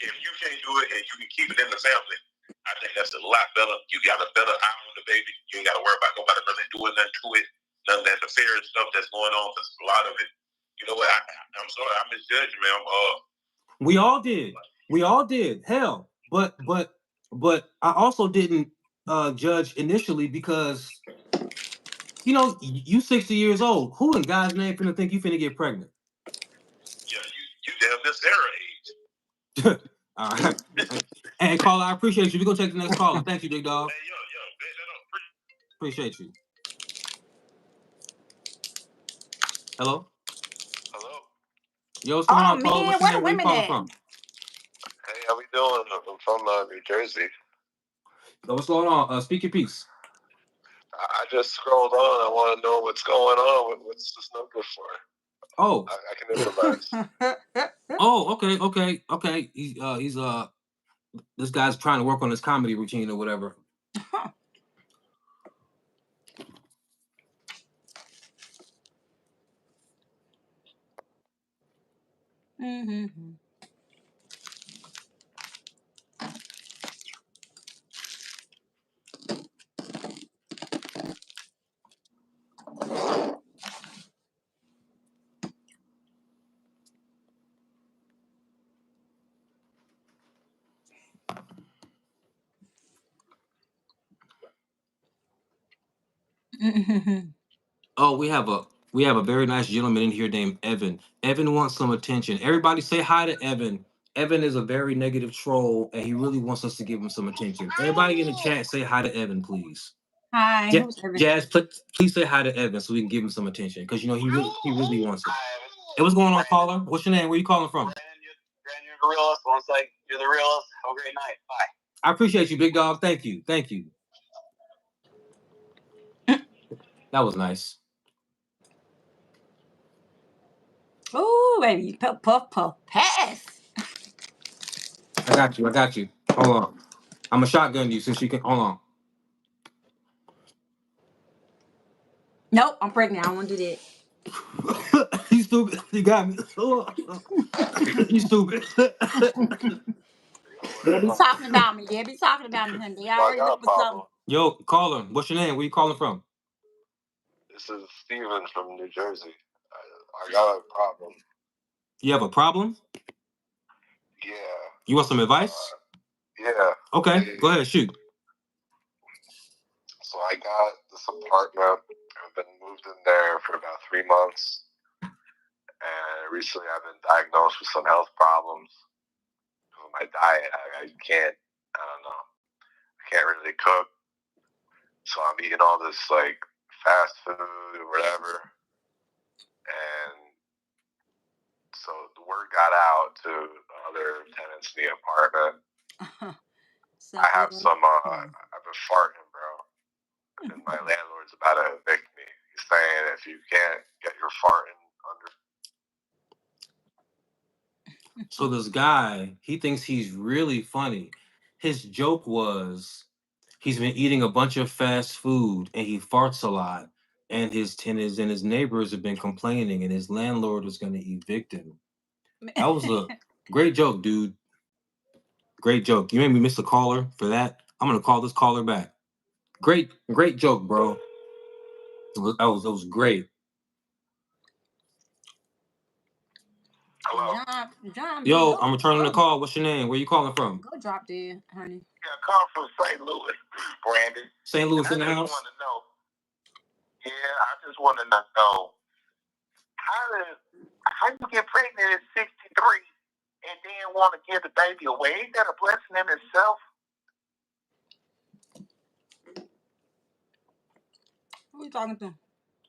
if you can't do it and you can keep it in the family, I think that's a lot better. You got a better eye on the baby. You ain't got to worry about nobody really doing nothing to it. None of that nefarious stuff that's going on. Because a lot of it, you know what? I'm sorry, I misjudged you, man. We all did. We all did. Hell, but I also didn't judge initially because you 60 years old. Who in God's name finna think you finna get pregnant? Yeah, you damn this Sarah age. All right. Hey, caller, I appreciate you. We're gonna take the next caller. Thank you, big dog. Hey, yo, Appreciate you. Hello? Hello? Yo, what's going on, caller? Man, What's your where name? the Where you women calling at? from? Hey, how we doing? I'm from New Jersey. So what's going on? Speak your piece. I just scrolled on. I want to know what's going on. What's this number for? Oh. I can improvise. Oh, okay. He's this guy's trying to work on his comedy routine or whatever. Mm-hmm. Oh, we have a very nice gentleman in here named Evan. Evan wants some attention. Everybody say hi to Evan. Evan is a very negative troll, and he really wants us to give him some attention. Everybody in the chat, say hi to Evan, please. Hi, Ja- who's Evan? Jazz, please say hi to Evan so we can give him some attention because he really wants it. Hey, what's going on, caller? What's your name? Where you calling from? Brandon, you're the realist. Once like you're the realist. Have a great night. Bye. I appreciate you, big dog. Thank you. That was nice. Oh, baby, puff, pass. I got you. Hold on. I'm a shotgun you since you can. Hold on. Nope, I'm pregnant. I don't want to do that. You stupid. You got me. You stupid. They be talking about me. Honey. They already look for something. Yo, caller, what's your name? Where you calling from? This is Steven from New Jersey. I got a problem. You have a problem? Yeah. You want some advice? Yeah. Okay, go ahead, shoot. So I got this apartment. I've been moved in there for about 3 months. And recently I've been diagnosed with some health problems. With my diet, I can't, I don't know, I can't really cook. So I'm eating all this like fast food or whatever. And so the word got out to other tenants in the apartment. I have some, I've been farting, bro. And my landlord's about to evict me. He's saying if you can't get your farting under. So this guy, he thinks he's really funny. His joke was he's been eating a bunch of fast food and he farts a lot. And his tenants and his neighbors have been complaining, and his landlord was going to evict him. That was a great joke, dude. Great joke. You made me miss a caller for that. I'm gonna call this caller back. Great joke, bro. That was great. Hello. John, Yo, I'm returning the call. What's your name? Where you calling from? Go drop dead, honey. Yeah, I call from St. Louis, Brandon. St. Louis in the house. I just want to know how you get pregnant at 63 and then want to give the baby away? Ain't that a blessing in itself? Who you talking to?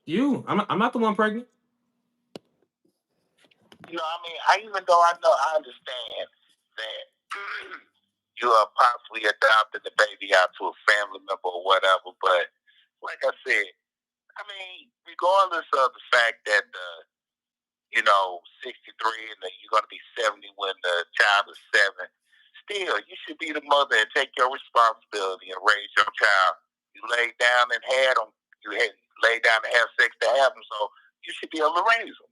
You. I'm not the one pregnant. I mean, even though I understand that you are possibly adopting the baby out to a family member or whatever, but like I said, I mean, regardless of the fact that 63 and you're going to be 70 when the child is 7, still, you should be the mother and take your responsibility and raise your child. You laid down and had them. You had laid down and have sex to have them, so you should be able to raise them.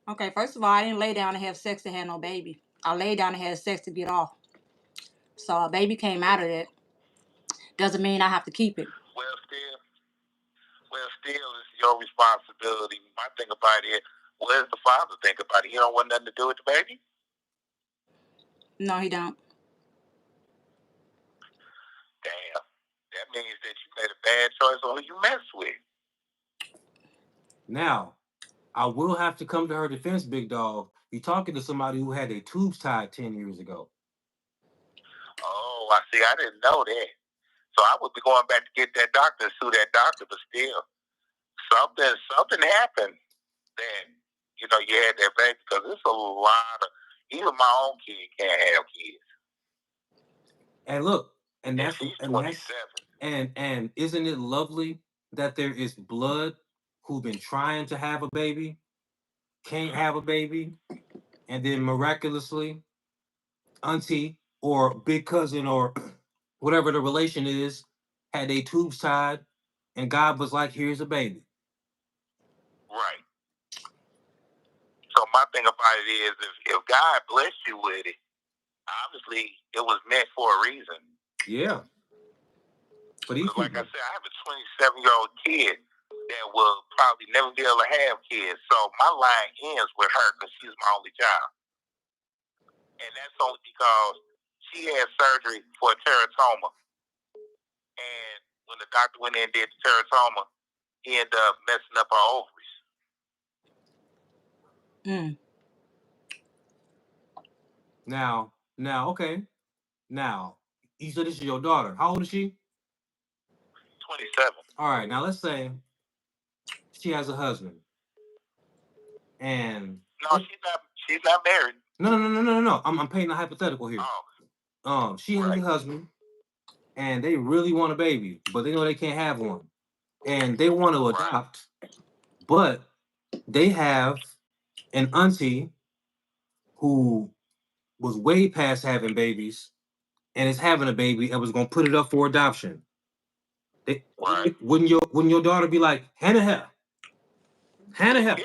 Okay, first of all, I didn't lay down and have sex to have no baby. I laid down and had sex to get off. So a baby came out of that. Doesn't mean I have to keep it. Well, still, it's your responsibility. My thing about it, what does the father think about it? He don't want nothing to do with the baby? No, he don't. Damn. That means that you made a bad choice on who you mess with. Now, I will have to come to her defense, big dog. You're talking to somebody who had their tubes tied 10 years ago. Oh, I see. I didn't know that. So I would be going back to get that doctor and sue that doctor, but still, something happened that, you had that baby, because it's a lot of, even my own kid can't have kids. And look, and And that's she's and 27. and isn't it lovely that there is blood who've been trying to have a baby, can't have a baby, and then miraculously, auntie or big cousin or whatever the relation is, had their tubes tied, and God was like, "Here's a baby." Right. So my thing about it is, if God blessed you with it, obviously it was meant for a reason. Yeah. But like I said, I have a 27-year-old kid that will probably never be able to have kids. So my line ends with her because she's my only child. And that's only because she had surgery for a teratoma. And when the doctor went in and did the teratoma, he ended up messing up her ovaries. Now, okay. Now, you said this is your daughter. How old is she? 27. All right. Now, let's say she has a husband. And no, she's not married. No. I'm painting a hypothetical here. She has a husband, and they really want a baby, but they know they can't have one, and they want to adopt, but they have an auntie who was way past having babies and is having a baby and was gonna put it up for adoption. Wouldn't your daughter be like, Hannah here? Yeah,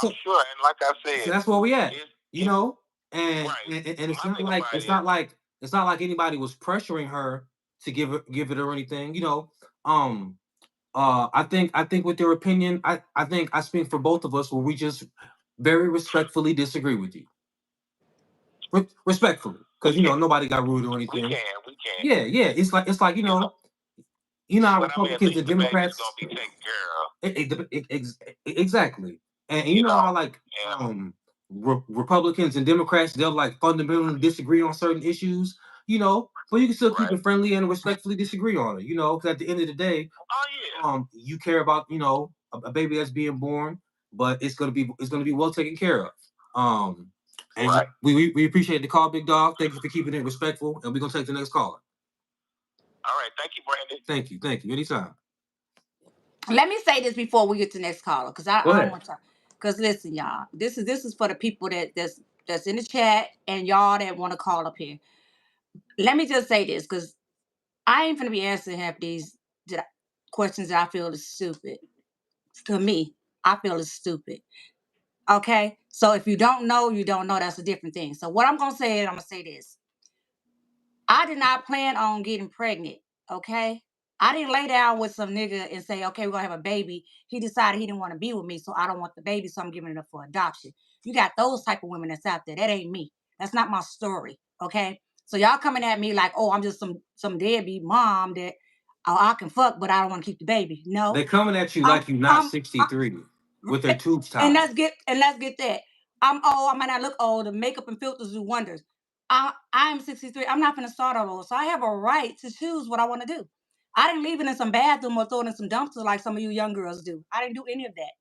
I'm sure. And like I said, so that's where we at. And it's not like anybody was pressuring her to give it or anything. I think with their opinion, I think I speak for both of us where we just very respectfully disagree with you. Respectfully, because nobody got rude or anything. We can. Yeah. It's like how Republicans and Democrats gonna be taken care of. Exactly. And how Republicans and Democrats, they'll like fundamentally disagree on certain issues, but you can still keep it friendly and respectfully disagree on it, because at the end of the day, you care about, a baby that's being born, but it's gonna be well taken care of. And we appreciate the call, big dog. Thank you for keeping it respectful, and we're gonna take the next caller. All right, thank you, Brandon. Thank you. Anytime. Let me say this before we get to the next caller, because I don't want to. Because listen, y'all, this is for the people that's in the chat and y'all that want to call up here. Let me just say this, because I ain't gonna be answering half these questions that I feel is stupid. To me, I feel is stupid. Okay, so if you don't know, you don't know. That's a different thing. So what I'm gonna say is, I'm gonna say this. I did not plan on getting pregnant. Okay. I didn't lay down with some nigga and say, okay, we're gonna have a baby. He decided he didn't want to be with me, so I don't want the baby, so I'm giving it up for adoption. You got those type of women that's out there. That ain't me. That's not my story. Okay. So y'all coming at me like, oh, I'm just some deadbeat mom that I can fuck, but I don't want to keep the baby. No. They're coming at you like you're not 63 with their tubes tied. And let's get that. I'm old. I might not look old. The makeup and filters do wonders. I'm 63. I'm not going to start all over. So I have a right to choose what I want to do. I didn't leave it in some bathroom or throw it in some dumpsters like some of you young girls do. I didn't do any of that.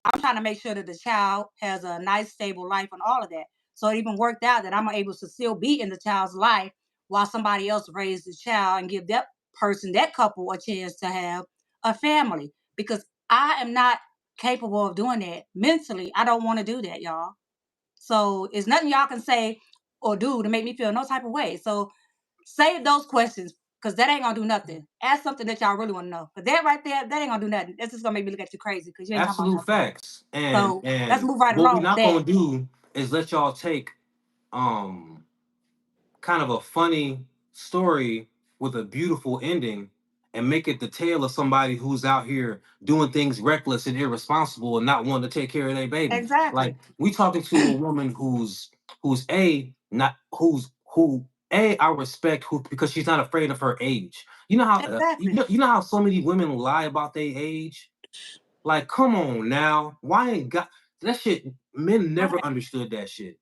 I'm trying to make sure that the child has a nice, stable life and all of that. So it even worked out that I'm able to still be in the child's life while somebody else raised the child and give that person, that couple, a chance to have a family. Because I am not capable of doing that mentally. I don't want to do that, y'all. So it's nothing y'all can say or do to make me feel no type of way. So save those questions because that ain't gonna do nothing. Ask something that y'all really want to know. Because that right there, that ain't gonna do nothing. That's just gonna make me look at you crazy because you ain't talking about Absolute nothing. facts. And So let's move right what we along with not that. gonna do is let y'all take um kind of a funny story with a beautiful ending and make it the tale of somebody who's out here doing things reckless and irresponsible and not wanting to take care of their baby. Like Exactly. we talking to a woman who's a not who a I respect who because she's not afraid of her age. You know how Exactly. you know how so many women lie about their age. Like, come on now, why ain't got that shit? Men never Right. understood that shit.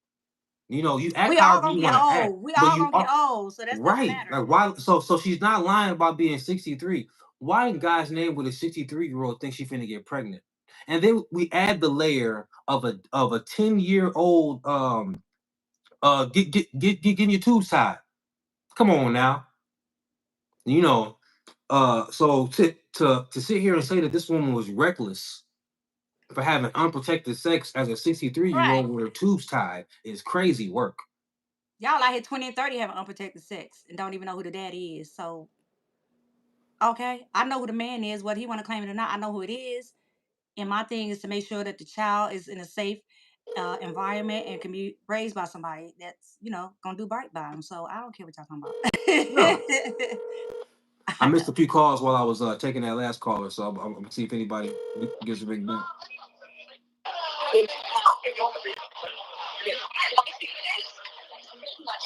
You know, you act We all however gonna you get want to act, old. We but all you gonna get are old. So that doesn't right. matter. Like why? So she's not lying about being 63. Why in God's name would a 63-year-old think she finna get pregnant? And then we add the layer of a 10-year-old getting your tubes tied. Come on now, you know. So to sit here and say that this woman was reckless for having unprotected sex as a 63-year-old Right. with her tubes tied is crazy work. Y'all out here 20 and 30 having unprotected sex and don't even know who the daddy is. So okay, I know who the man is, whether he want to claim it or not. I know who it is. And my thing is to make sure that the child is in a safe environment and can be raised by somebody that's, gonna do right by him. So I don't care what y'all talking No, about. I missed a few calls while I was taking that last caller, so I'm gonna see if anybody gives a ring back.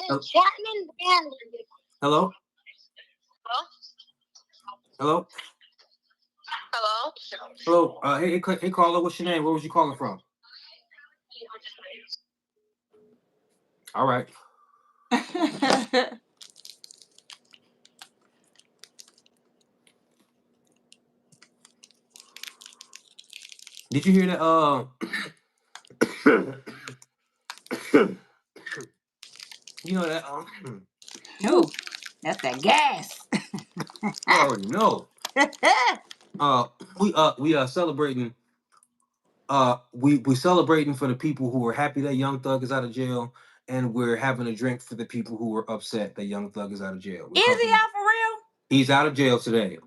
Hello, hello, Hello? hello. Hey, caller. What's your name? Where was you calling from? All right. Did you hear that? You know that? Ooh, that's that gas. You already know. Uh, we are celebrating. We celebrating for the people who are happy that Young Thug is out of jail, and we're having a drink for the people who were upset that Young Thug is out of jail. Is he out for real? He's out of jail today.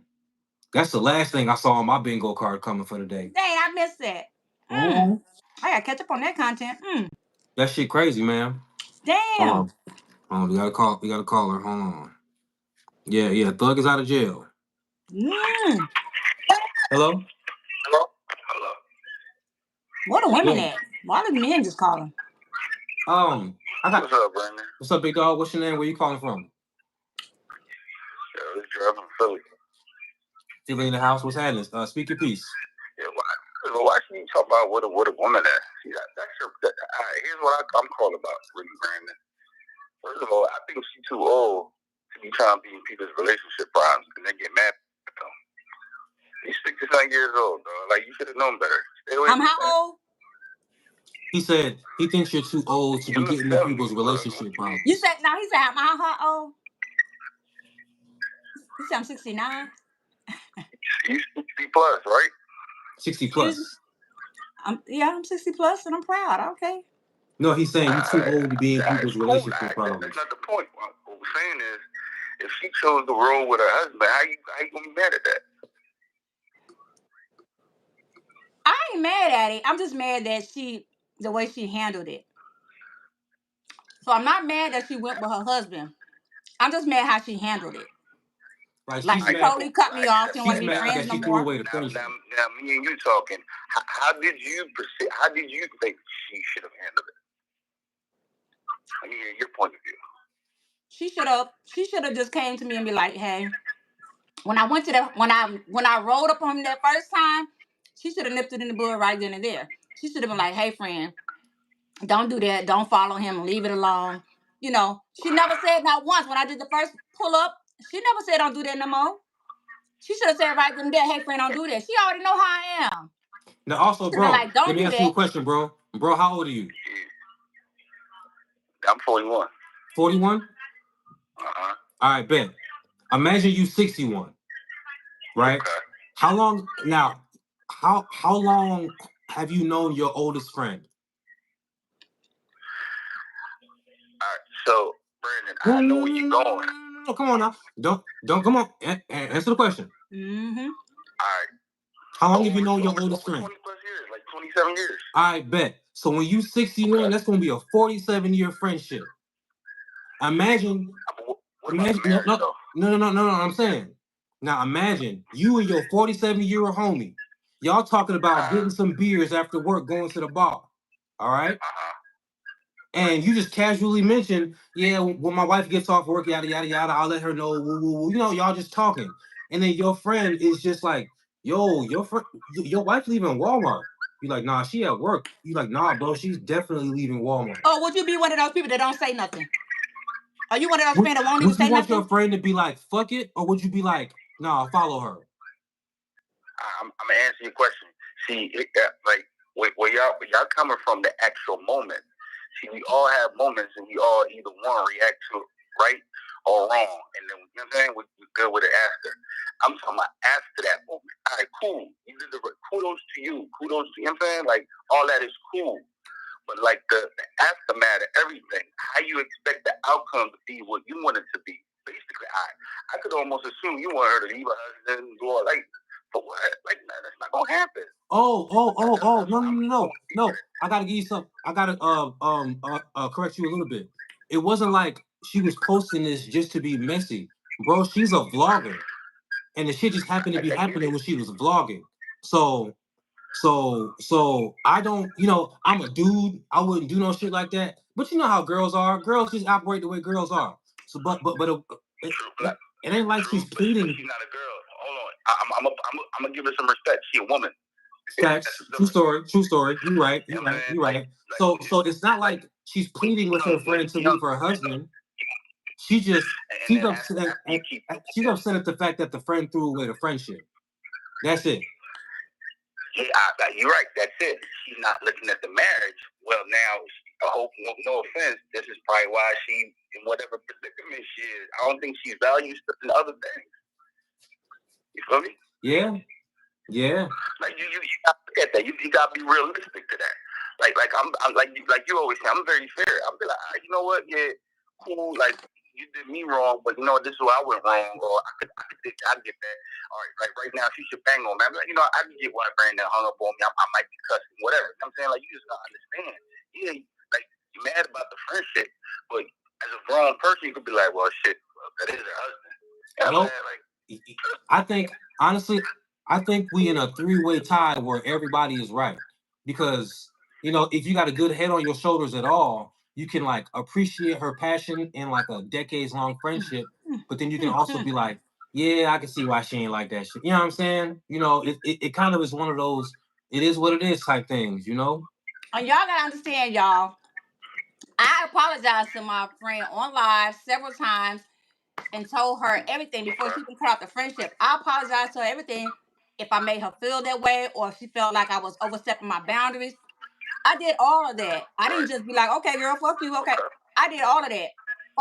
That's the last thing I saw on my bingo card coming for the day. Dang, I missed that. Mhm. I gotta catch up on that content. That shit crazy, man. Hold Damn. on. Hold on. We gotta call. We gotta call her. Hold on. Yeah. Thug is out of jail. Mm. Hello. Hello? Hello. What are women Yeah. at? Why did men just call him? I got. What's up, Brandon? What's up, big dog? What's your name? Where you calling from? Yeah, this driving from Philly. Still in the house. What's happening? Speak your piece. Yeah, why should you talk about what a woman is? See, here's what I'm calling about, really, Brandon. First of all, I think she's too old to be trying to be in people's relationship problems and they get mad at them. He's 69 years old, though. Like, you should have known better. Stay away I'm from how that. old? He said he thinks you're too old to You're be in the getting in 70s, people's relationship You problems. said no. He said how old? He said I'm 69. He's 60 plus, right? 60 Excuse me. plus. I'm 60 plus and I'm proud. Okay. No, he's saying you're too old to be in That's people's cool. relationship problems. That's not the point. What we're saying is, if she chose to roll with her husband, how you gonna be mad at that? I ain't mad at it. I'm just mad that the way she handled it. So I'm not mad that she went with her husband. I'm just mad how she handled it. Like Like she's she mad. totally cut me off. She didn't want She's to be mad friends that no she threw more. away the friendship. Now, me and you talking. How did you perceive? How did you think she should have handled it? I mean, your point of view. She should have just came to me and be like, hey, when I went to when I rolled up on him that first time, she should have nipped it in the bud right then and there. She should have been like, hey friend, don't do that. Don't follow him. Leave it alone. She never said not once when I did the first pull up. She never said don't do that no more. She should have said right then and there, hey friend, don't do that. She already know how I am. Now, also, She been bro, like, don't let me do ask you a that. question, bro. Bro, how old are you? I'm 41. 41? Uh-huh. All right, bet. Imagine you 61, right? Okay. How long now? How long have you known your oldest friend? All right. So, Brandon, I know where you're going. No, come on now. Don't come on. Answer the question. Mm-hmm. All right. How long have you known your oldest friend? 20 plus years, like 27 years. I bet. So when you 61, that's gonna be a 47-year friendship. Imagine. Imagine. No. I'm saying. Now imagine you and your 47-year-old homie. Y'all talking about getting some beers after work, going to the bar. All right. And you just casually mentioned, yeah, when my wife gets off work, yada yada yada, I'll let her know. Woo, woo, woo. You know, y'all just talking, and then your friend is just like, yo, your wife leaving Walmart. You like, nah, she at work. You like, nah, bro, she's definitely leaving Walmart. Oh, would you be one of those people that don't say nothing? Are you one of those friends that won't even Would you say want nothing? your friend to be like, fuck it, or would you be like, nah, follow her? I'm gonna answer your question. See, like where y'all coming from the actual moment. See, we all have moments, and we all either one react to it right or wrong, and then you know what I'm saying. We're good with it after. I'm talking about after that moment. All right, cool. You did the kudos to you. Kudos to you. Know what I'm saying, like all that is cool. But like the aftermath of everything, how you expect the outcome to be what you want it to be. Basically, I could almost assume you want her to leave her husband and go like, for what? Like, nah, that's not gonna happen. Oh, no. I gotta give you some. I gotta correct you a little bit. It wasn't like she was posting this just to be messy, bro. She's a vlogger, and the shit just happened to be happening when she was vlogging. So I don't, I'm a dude. I wouldn't do no shit like that. But you know how girls are. Girls just operate the way girls are. So, but it ain't like she's pleading. She's not a girl. Hold on. I'm gonna give her some respect. She a woman. Facts. True story. You're right. So it's not like she's pleading with her friend to leave her husband. She's upset. She's upset at the fact that the friend threw away the friendship. That's it. Yeah, you're right. That's it. She's not looking at the marriage. Well, now, I hope, no offense, this is probably why she, in whatever predicament she is, I don't think she values other things. You feel me? Yeah. Like you gotta look at that. You gotta be realistic to that. Like I'm like you always say, I'm very fair. I'll be like, you know what? Yeah, cool. Like you did me wrong, but you know this is where I went wrong, or I get that. All right, like right now she should bang on me. I'm like, I can get why Brandon hung up on me. I might be cussing, whatever. You know what I'm saying, like, you just gotta understand. Yeah, like you're mad about the friendship, but as a grown person, you could be like, well, shit, that is her husband. You know what I'm saying? Like, I think honestly, we in a three-way tie where everybody is right, because if you got a good head on your shoulders at all, you can like appreciate her passion in like a decades-long friendship, but then you can also be like, yeah, I can see why she ain't like that shit. You know what I'm saying? It kind of is one of those, it is what it is type things, And y'all gotta understand, y'all. I apologized to my friend on live several times and told her everything before she even cut off the friendship. I apologized to her everything if I made her feel that way or if she felt like I was overstepping my boundaries. I did all of that. I didn't just be like, okay, girl, fuck you. Okay. I did all of that.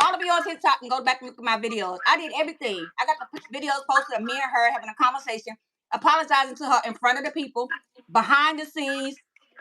Follow me on TikTok and go back and look at my videos. I did everything. I got the videos posted of me and her having a conversation, apologizing to her in front of the people, behind the scenes,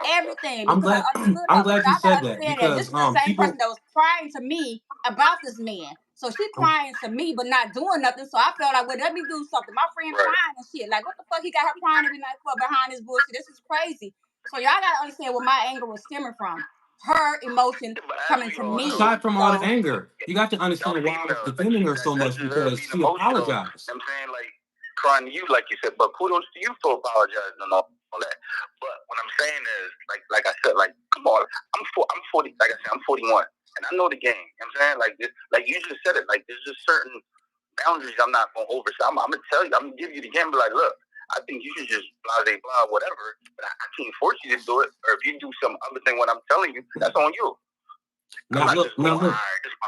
everything. I'm Because glad I understood I'm her. glad But you y'all said gotta that, understand that this because is the same people person that was crying to me about this man. So she crying to me but not doing nothing. So I felt like, well, let me do something. My friend crying and shit. Like, what the fuck he got her crying every night for behind this bullshit? This is crazy. So y'all gotta understand where my anger was stemming from. Her emotion coming to me. Aside from all the anger, you got to understand why I was defending her so much, because she apologized. I'm saying, like, crying to you, like you said, but kudos to you for apologizing and all that. But what I'm saying is, like I said, like, come on, I'm 40, like I said, I'm 41, and I know the game. You know what I'm saying, like you just said it, like there's just certain boundaries I'm not gonna overstep. I'm gonna tell you, I'm gonna give you the game, be like, look, I think you should just blah, whatever, but I can't force you to do it. Or if you do some other thing, what I'm telling you, that's on you. Now look,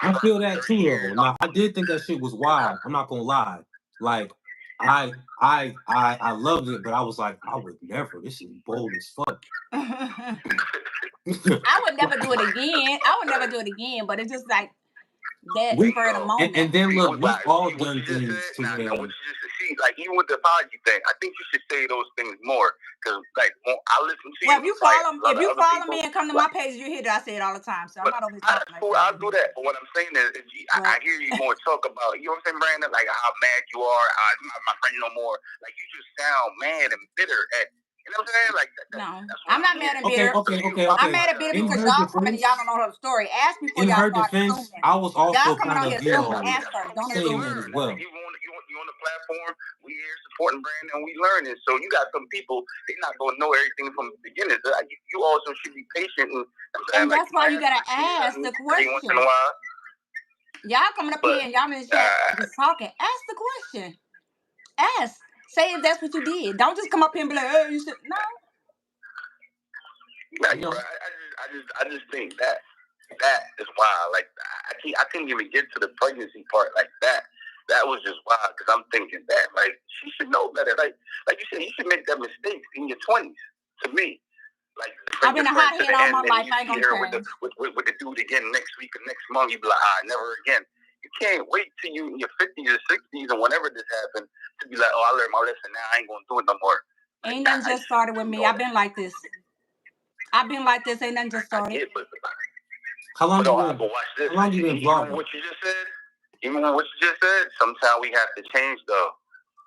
I feel that too though. Now I did think that shit was wild. I'm not gonna lie. Like, I loved it, but I was like, I would never. This is bold as fuck. I would never do it again. But it's just like that We spur of the moment. and then look, we've all what done you just things said, to now, where what you just said, like even with the apology thing, I think you should say those things more because like when I listen to Well, you, if you other follow people, me and come to my page, you hear that I say it all the time. So I'm not over here talking that's like cool. that. I'll do that. But what I'm saying is, I hear you more talk about, you know what I'm saying, Brandon, like how mad you are, my friend no more. Like you just sound mad and bitter at. You know what I'm saying? Like no, I'm not mad and bitter. Okay. I'm mad and bitter In because her y'all coming and defense, y'all don't know the story. Ask before in y'all her start defense, assuming. I was Y'all also coming kind on of, here assuming. Ask That's first. what Don't we here to saying assume. that as learn. well. You on the platform, we here supporting Brandon, we learning. So you got some people, they're not going to know everything from the beginning. So you also should be patient. And that's why you got to ask the question. Once in a while. Y'all coming up here and y'all in the chat just talking. Ask the question. Ask. Say if that's what you did. Don't just come up here and be like, oh, you should. No. You're right. I just think that is wild. Like I couldn't even get to the pregnancy part like that. That was just wild because I'm thinking that like she should know better. Like you said, you should make that mistake in your 20s. To me, like I've been a hothead all my life. I ain't gonna change. With the dude again next week or next month, you be like, never again. You can't wait till you in your 50s or 60s or whenever this happens to be like, oh, I learned my lesson now. I ain't gonna do it no more. Ain't nothing just started with me. I've been like this. Ain't nothing just started. How long you been? But watch this. How long you been vlogging? What you just said. Even what you just said. Sometimes we have to change though.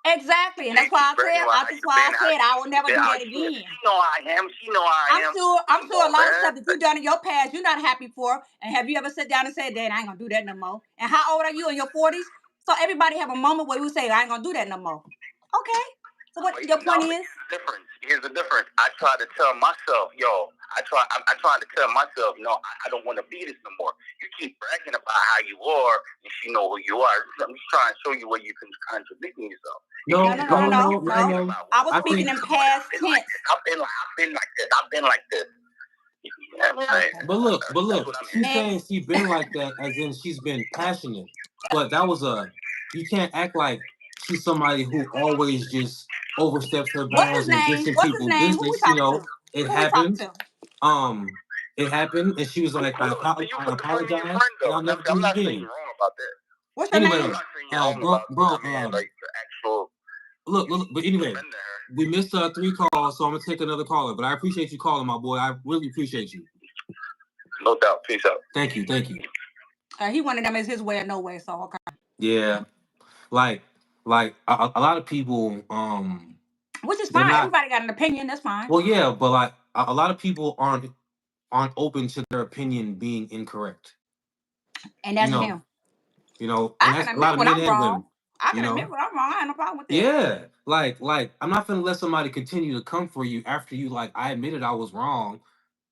Exactly, and that's why I said I will never do that again. She know I am. I'm sure a lot of stuff that you've done in your past you're not happy for. And have you ever sat down and said, Dad, I ain't gonna do that no more? And how old are you? In your 40s? So everybody have a moment where we say, I ain't gonna do that no more. Okay. So what your point is? Here's the difference. I try to tell myself, I'm trying to tell myself, no, I don't want to be this no more. You keep bragging about how you are, and she know who you are. I'm just trying to show you where you can contradict yourself. No. I was speaking in past tense. I've been like this. But look. She's saying she's been like that, as in she's been passionate. But that was you can't act like she's somebody who always just oversteps her bounds and gets in people's business. You know, it happens. It happened, and she was like, I apologize, and I'll never do it again. What's your name? Bro. Look, but anyway, we missed 3 calls, so I'm gonna take another caller. But I appreciate you calling, my boy. I really appreciate you. No doubt. Peace out. Thank you. He wanted them as his way or no way, so okay. Yeah, like a lot of people, which is fine. Everybody got an opinion. That's fine. Well, yeah, but like a lot of people aren't open to their opinion being incorrect. And that's him. You know, and that's a lot of men and women. I can admit when I'm wrong. I have no problem with that. Yeah, like I'm not gonna let somebody continue to come for you after you like I admitted I was wrong,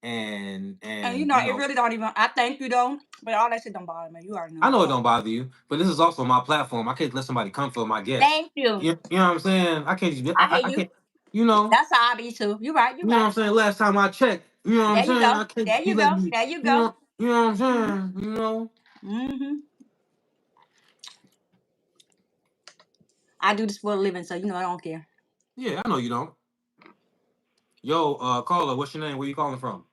and you know it really don't even. I thank you though, but all that shit don't bother me. You already know. I know it don't bother you, but this is also my platform. I can't let somebody come for my guest. Thank you. You know what I'm saying? I can't just. I hear you. Can't, you know. That's how I be too. You right. You know what I'm saying? Last time I checked, you know what I'm saying? I can't there you go. There you go. You know what I'm saying? You know. I do this for a living, so you know I don't care. Yeah, I know you don't. Yo, caller, what's your name? Where you calling from?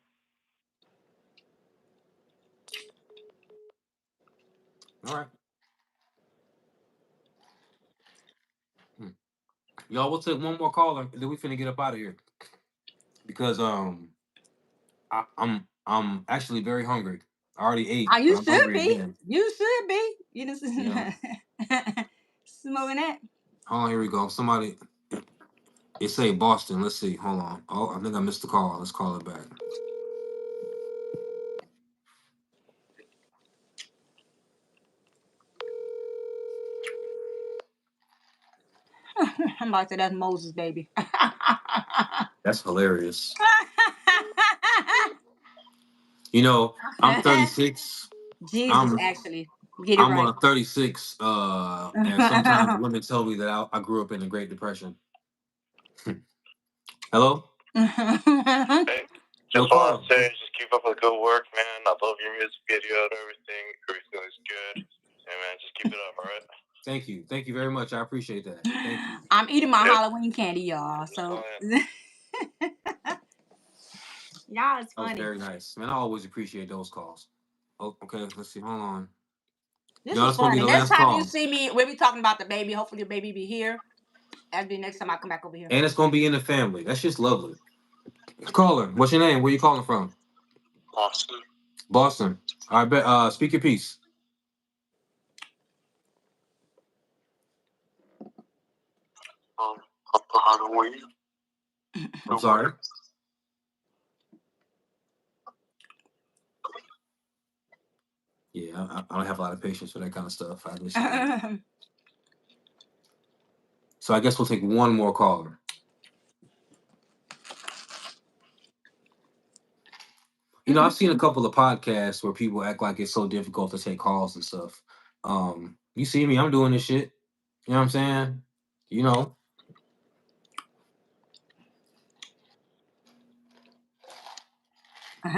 All right. Y'all, we'll take one more caller, and then we finna get up out of here. Because I'm actually very hungry. I already ate. You should be. Again. You should be. You know, smoking that. Oh, here we go. Somebody. It say Boston. Let's see. Hold on. Oh, I think I missed the call. Let's call it back. I'm like, that's Moses, baby. That's hilarious. You know, I'm 36. Jesus, actually. Get it right. I'm 36. And sometimes women tell me that I grew up in the Great Depression. Hello? Hey, just want to say, just keep up the good work, man. I love your music video and everything. Everything is good. Hey, man, just keep it up, all right? Thank you. Thank you very much. I appreciate that. Thank you. I'm eating my Halloween candy, y'all. So y'all, it's That was funny. very nice. Man, I always appreciate those calls. Oh, okay, let's see. Hold on. This Yo, was that's gonna be funny. the Next last time you call. see me, we'll be talking about the baby. Hopefully the baby be here. That'll be next time I come back over here. And it's gonna be in the family. That's just lovely. Caller, what's your name? Where you calling from? Boston. Boston. All right, speak your piece. Halloween. I'm sorry. Yeah, I don't have a lot of patience for that kind of stuff. I just, so I guess we'll take one more caller. You know, I've seen a couple of podcasts where people act like it's so difficult to take calls and stuff. You see me, I'm doing this shit. You know what I'm saying? You know.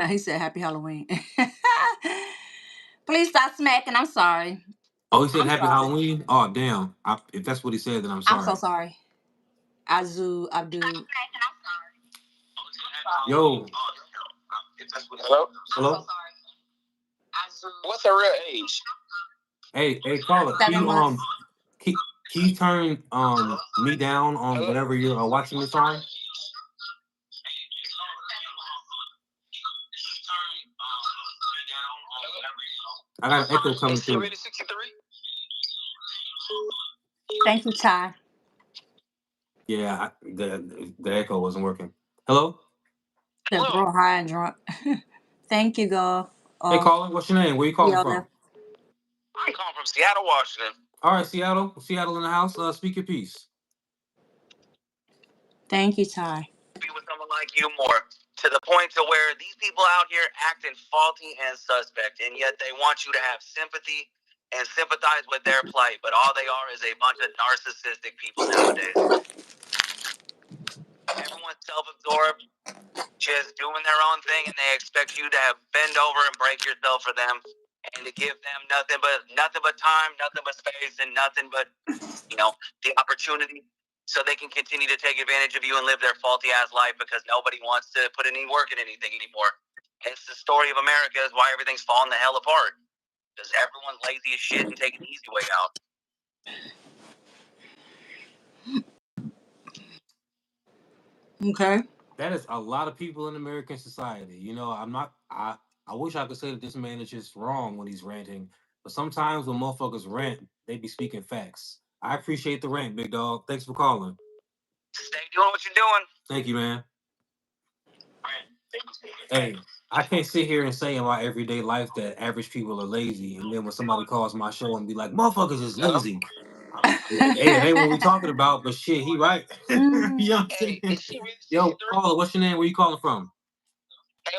He said happy Halloween. Please stop smacking. I'm sorry. Oh, he said I'm happy sorry. Halloween? Oh, damn. If that's what he said, then I'm I'm so sorry. sorry. Abdul. Yo. Hello? Hello? What's her real age? Hey, caller, 7 months. can you turn me down on whatever you're watching this on? I got an echo coming Is she through. really 63? Thank you, Ty. Yeah, the echo wasn't working. Hello? The bro high and drunk. Thank you, girl. Hey, caller, what's your name? Where you calling from? I'm calling from Seattle, Washington. All right, Seattle in the house. Speak your piece. Thank you, Ty. Be with someone like you more, to the point to where these people out here acting faulty and suspect, and yet they want you to have sympathy and sympathize with their plight, but all they are is a bunch of narcissistic people nowadays. Everyone's self-absorbed, just doing their own thing, and they expect you to bend over and break yourself for them, and to give them nothing but time, nothing but space, and nothing but the opportunity, so they can continue to take advantage of you and live their faulty ass life because nobody wants to put any work in anything anymore. It's the story of America, is why everything's falling the hell apart, because everyone's lazy as shit and taking the easy way out. Okay. That is a lot of people in American society. You know, I wish I could say that this man is just wrong when he's ranting, but sometimes when motherfuckers rant, they be speaking facts. I appreciate the rant, big dog. Thanks for calling. Stay doing what you're doing. Thank you, man. Hey, I can't sit here and say in my everyday life that average people are lazy, and then when somebody calls my show and be like, "Motherfuckers is lazy," hey, it ain't what we talking about, but shit, he right. You know what I'm saying? Yo, caller, what's your name? Where you calling from? Hey,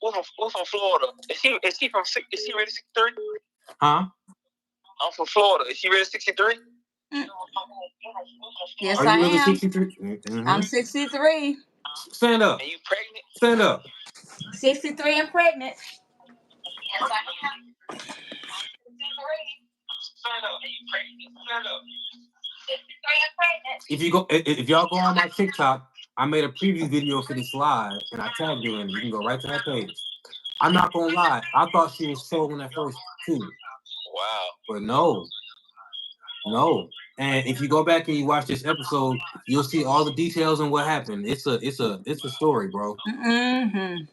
we're from Florida. Is she really 63? Huh? I'm from Florida. Is she really 63? Yes, Are I you really am. 63? I'm 63. Stand up. Are you pregnant? Stand up. 63 and pregnant. Yes, I am. If y'all go on my TikTok, I made a preview video for this live, and I tagged her in it. You can go right to that page. I'm not gonna lie, I thought she was trolling at first too, Wow. but no. And if you go back and you watch this episode, you'll see all the details and what happened. It's a story, bro. Mm-hmm.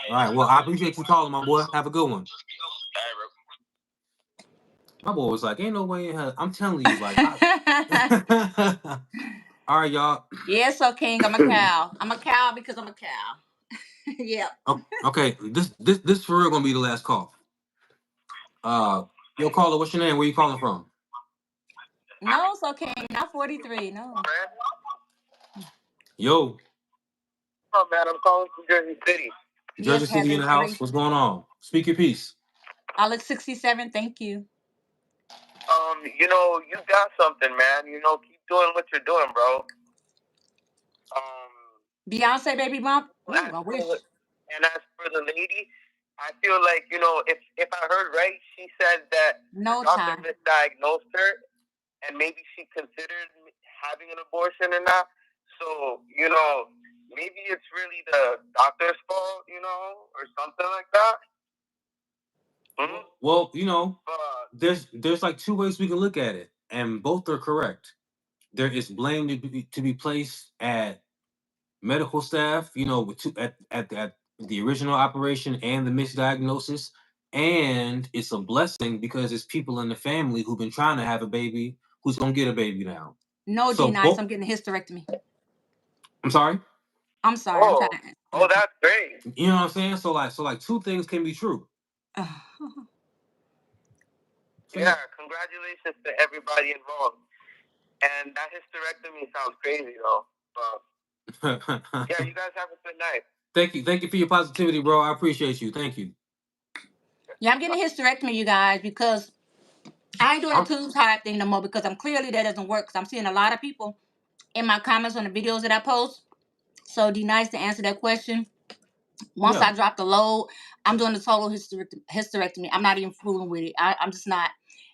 All right. Well, I appreciate you calling, my boy. Have a good one. My boy was like, "Ain't no way in hell." I'm telling you, like. All right, y'all. Yes, so King, I'm a cow. I'm a cow because I'm a cow. Yep. Okay, this for real gonna be the last call. Yo, caller, what's your name? Where you calling from? No, so King, not 43. No. Yo. Oh man, I'm calling from Jersey City. Jersey City in the house. What's going on? Speak your piece. I look 67. Thank you. You got something, man. Keep doing what you're doing, bro. Beyonce baby bump. Ooh, I wish. And as for the lady, I feel like, if I heard right, she said that No the doctor time. misdiagnosed her, and maybe she considered having an abortion or not. So, maybe it's really the doctor's fault, or something like that. Well, there's like two ways we can look at it, and both are correct. There is blame to be placed at medical staff, with at the original operation and the misdiagnosis, and it's a blessing because it's people in the family who've been trying to have a baby who's gonna get a baby now. No, So D-Nice, both. I'm getting a hysterectomy. I'm sorry. I'm sorry. I'm trying. Oh, that's great. You know what I'm saying? So like two things can be true. So Yeah, congratulations to everybody involved. And that hysterectomy sounds crazy, though. Yeah, you guys have a good night. Thank you for your positivity, bro. I appreciate you. Thank you. Yeah, I'm getting a hysterectomy, you guys, because I ain't doing the tubes hype thing no more because I'm clearly that doesn't work. Because I'm seeing a lot of people in my comments on the videos that I post. So, D-Nice, to answer that question, once I drop the load, I'm doing the total hysterectomy. I'm not even fooling with it. I'm just not.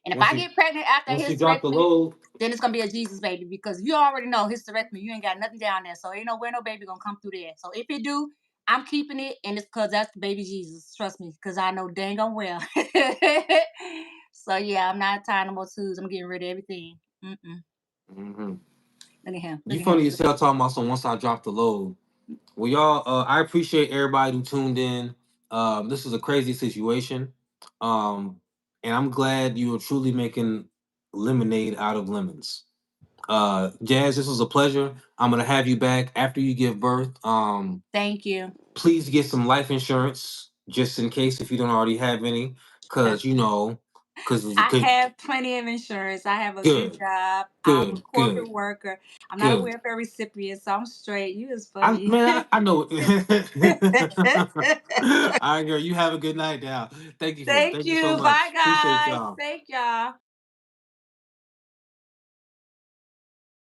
And if I get pregnant after a Once you drop the hysterectomy, load, then it's gonna be a Jesus baby because you already know hysterectomy. You ain't got nothing down there, so ain't nowhere no baby gonna come through there. So if it do, I'm keeping it, and it's because that's the baby Jesus. Trust me, because I know dang on well. So yeah, I'm not tying no more tubes. I'm getting rid of everything. Look at him. You funny as hell talking about some once I drop the load. Well, y'all, I appreciate everybody who tuned in. This is a crazy situation. And I'm glad you are truly making lemonade out of lemons. Jazz, this was a pleasure. I'm gonna have you back after you give birth. Thank you. Please get some life insurance just in case if you don't already have any, because I have plenty of insurance. I have a good job. I'm a corporate worker. I'm not a welfare recipient, so I'm straight. You is funny. I know it. All right, girl. You have a good night now. Thank you Thank so you. much. Bye, Appreciate guys. y'all. Thank y'all.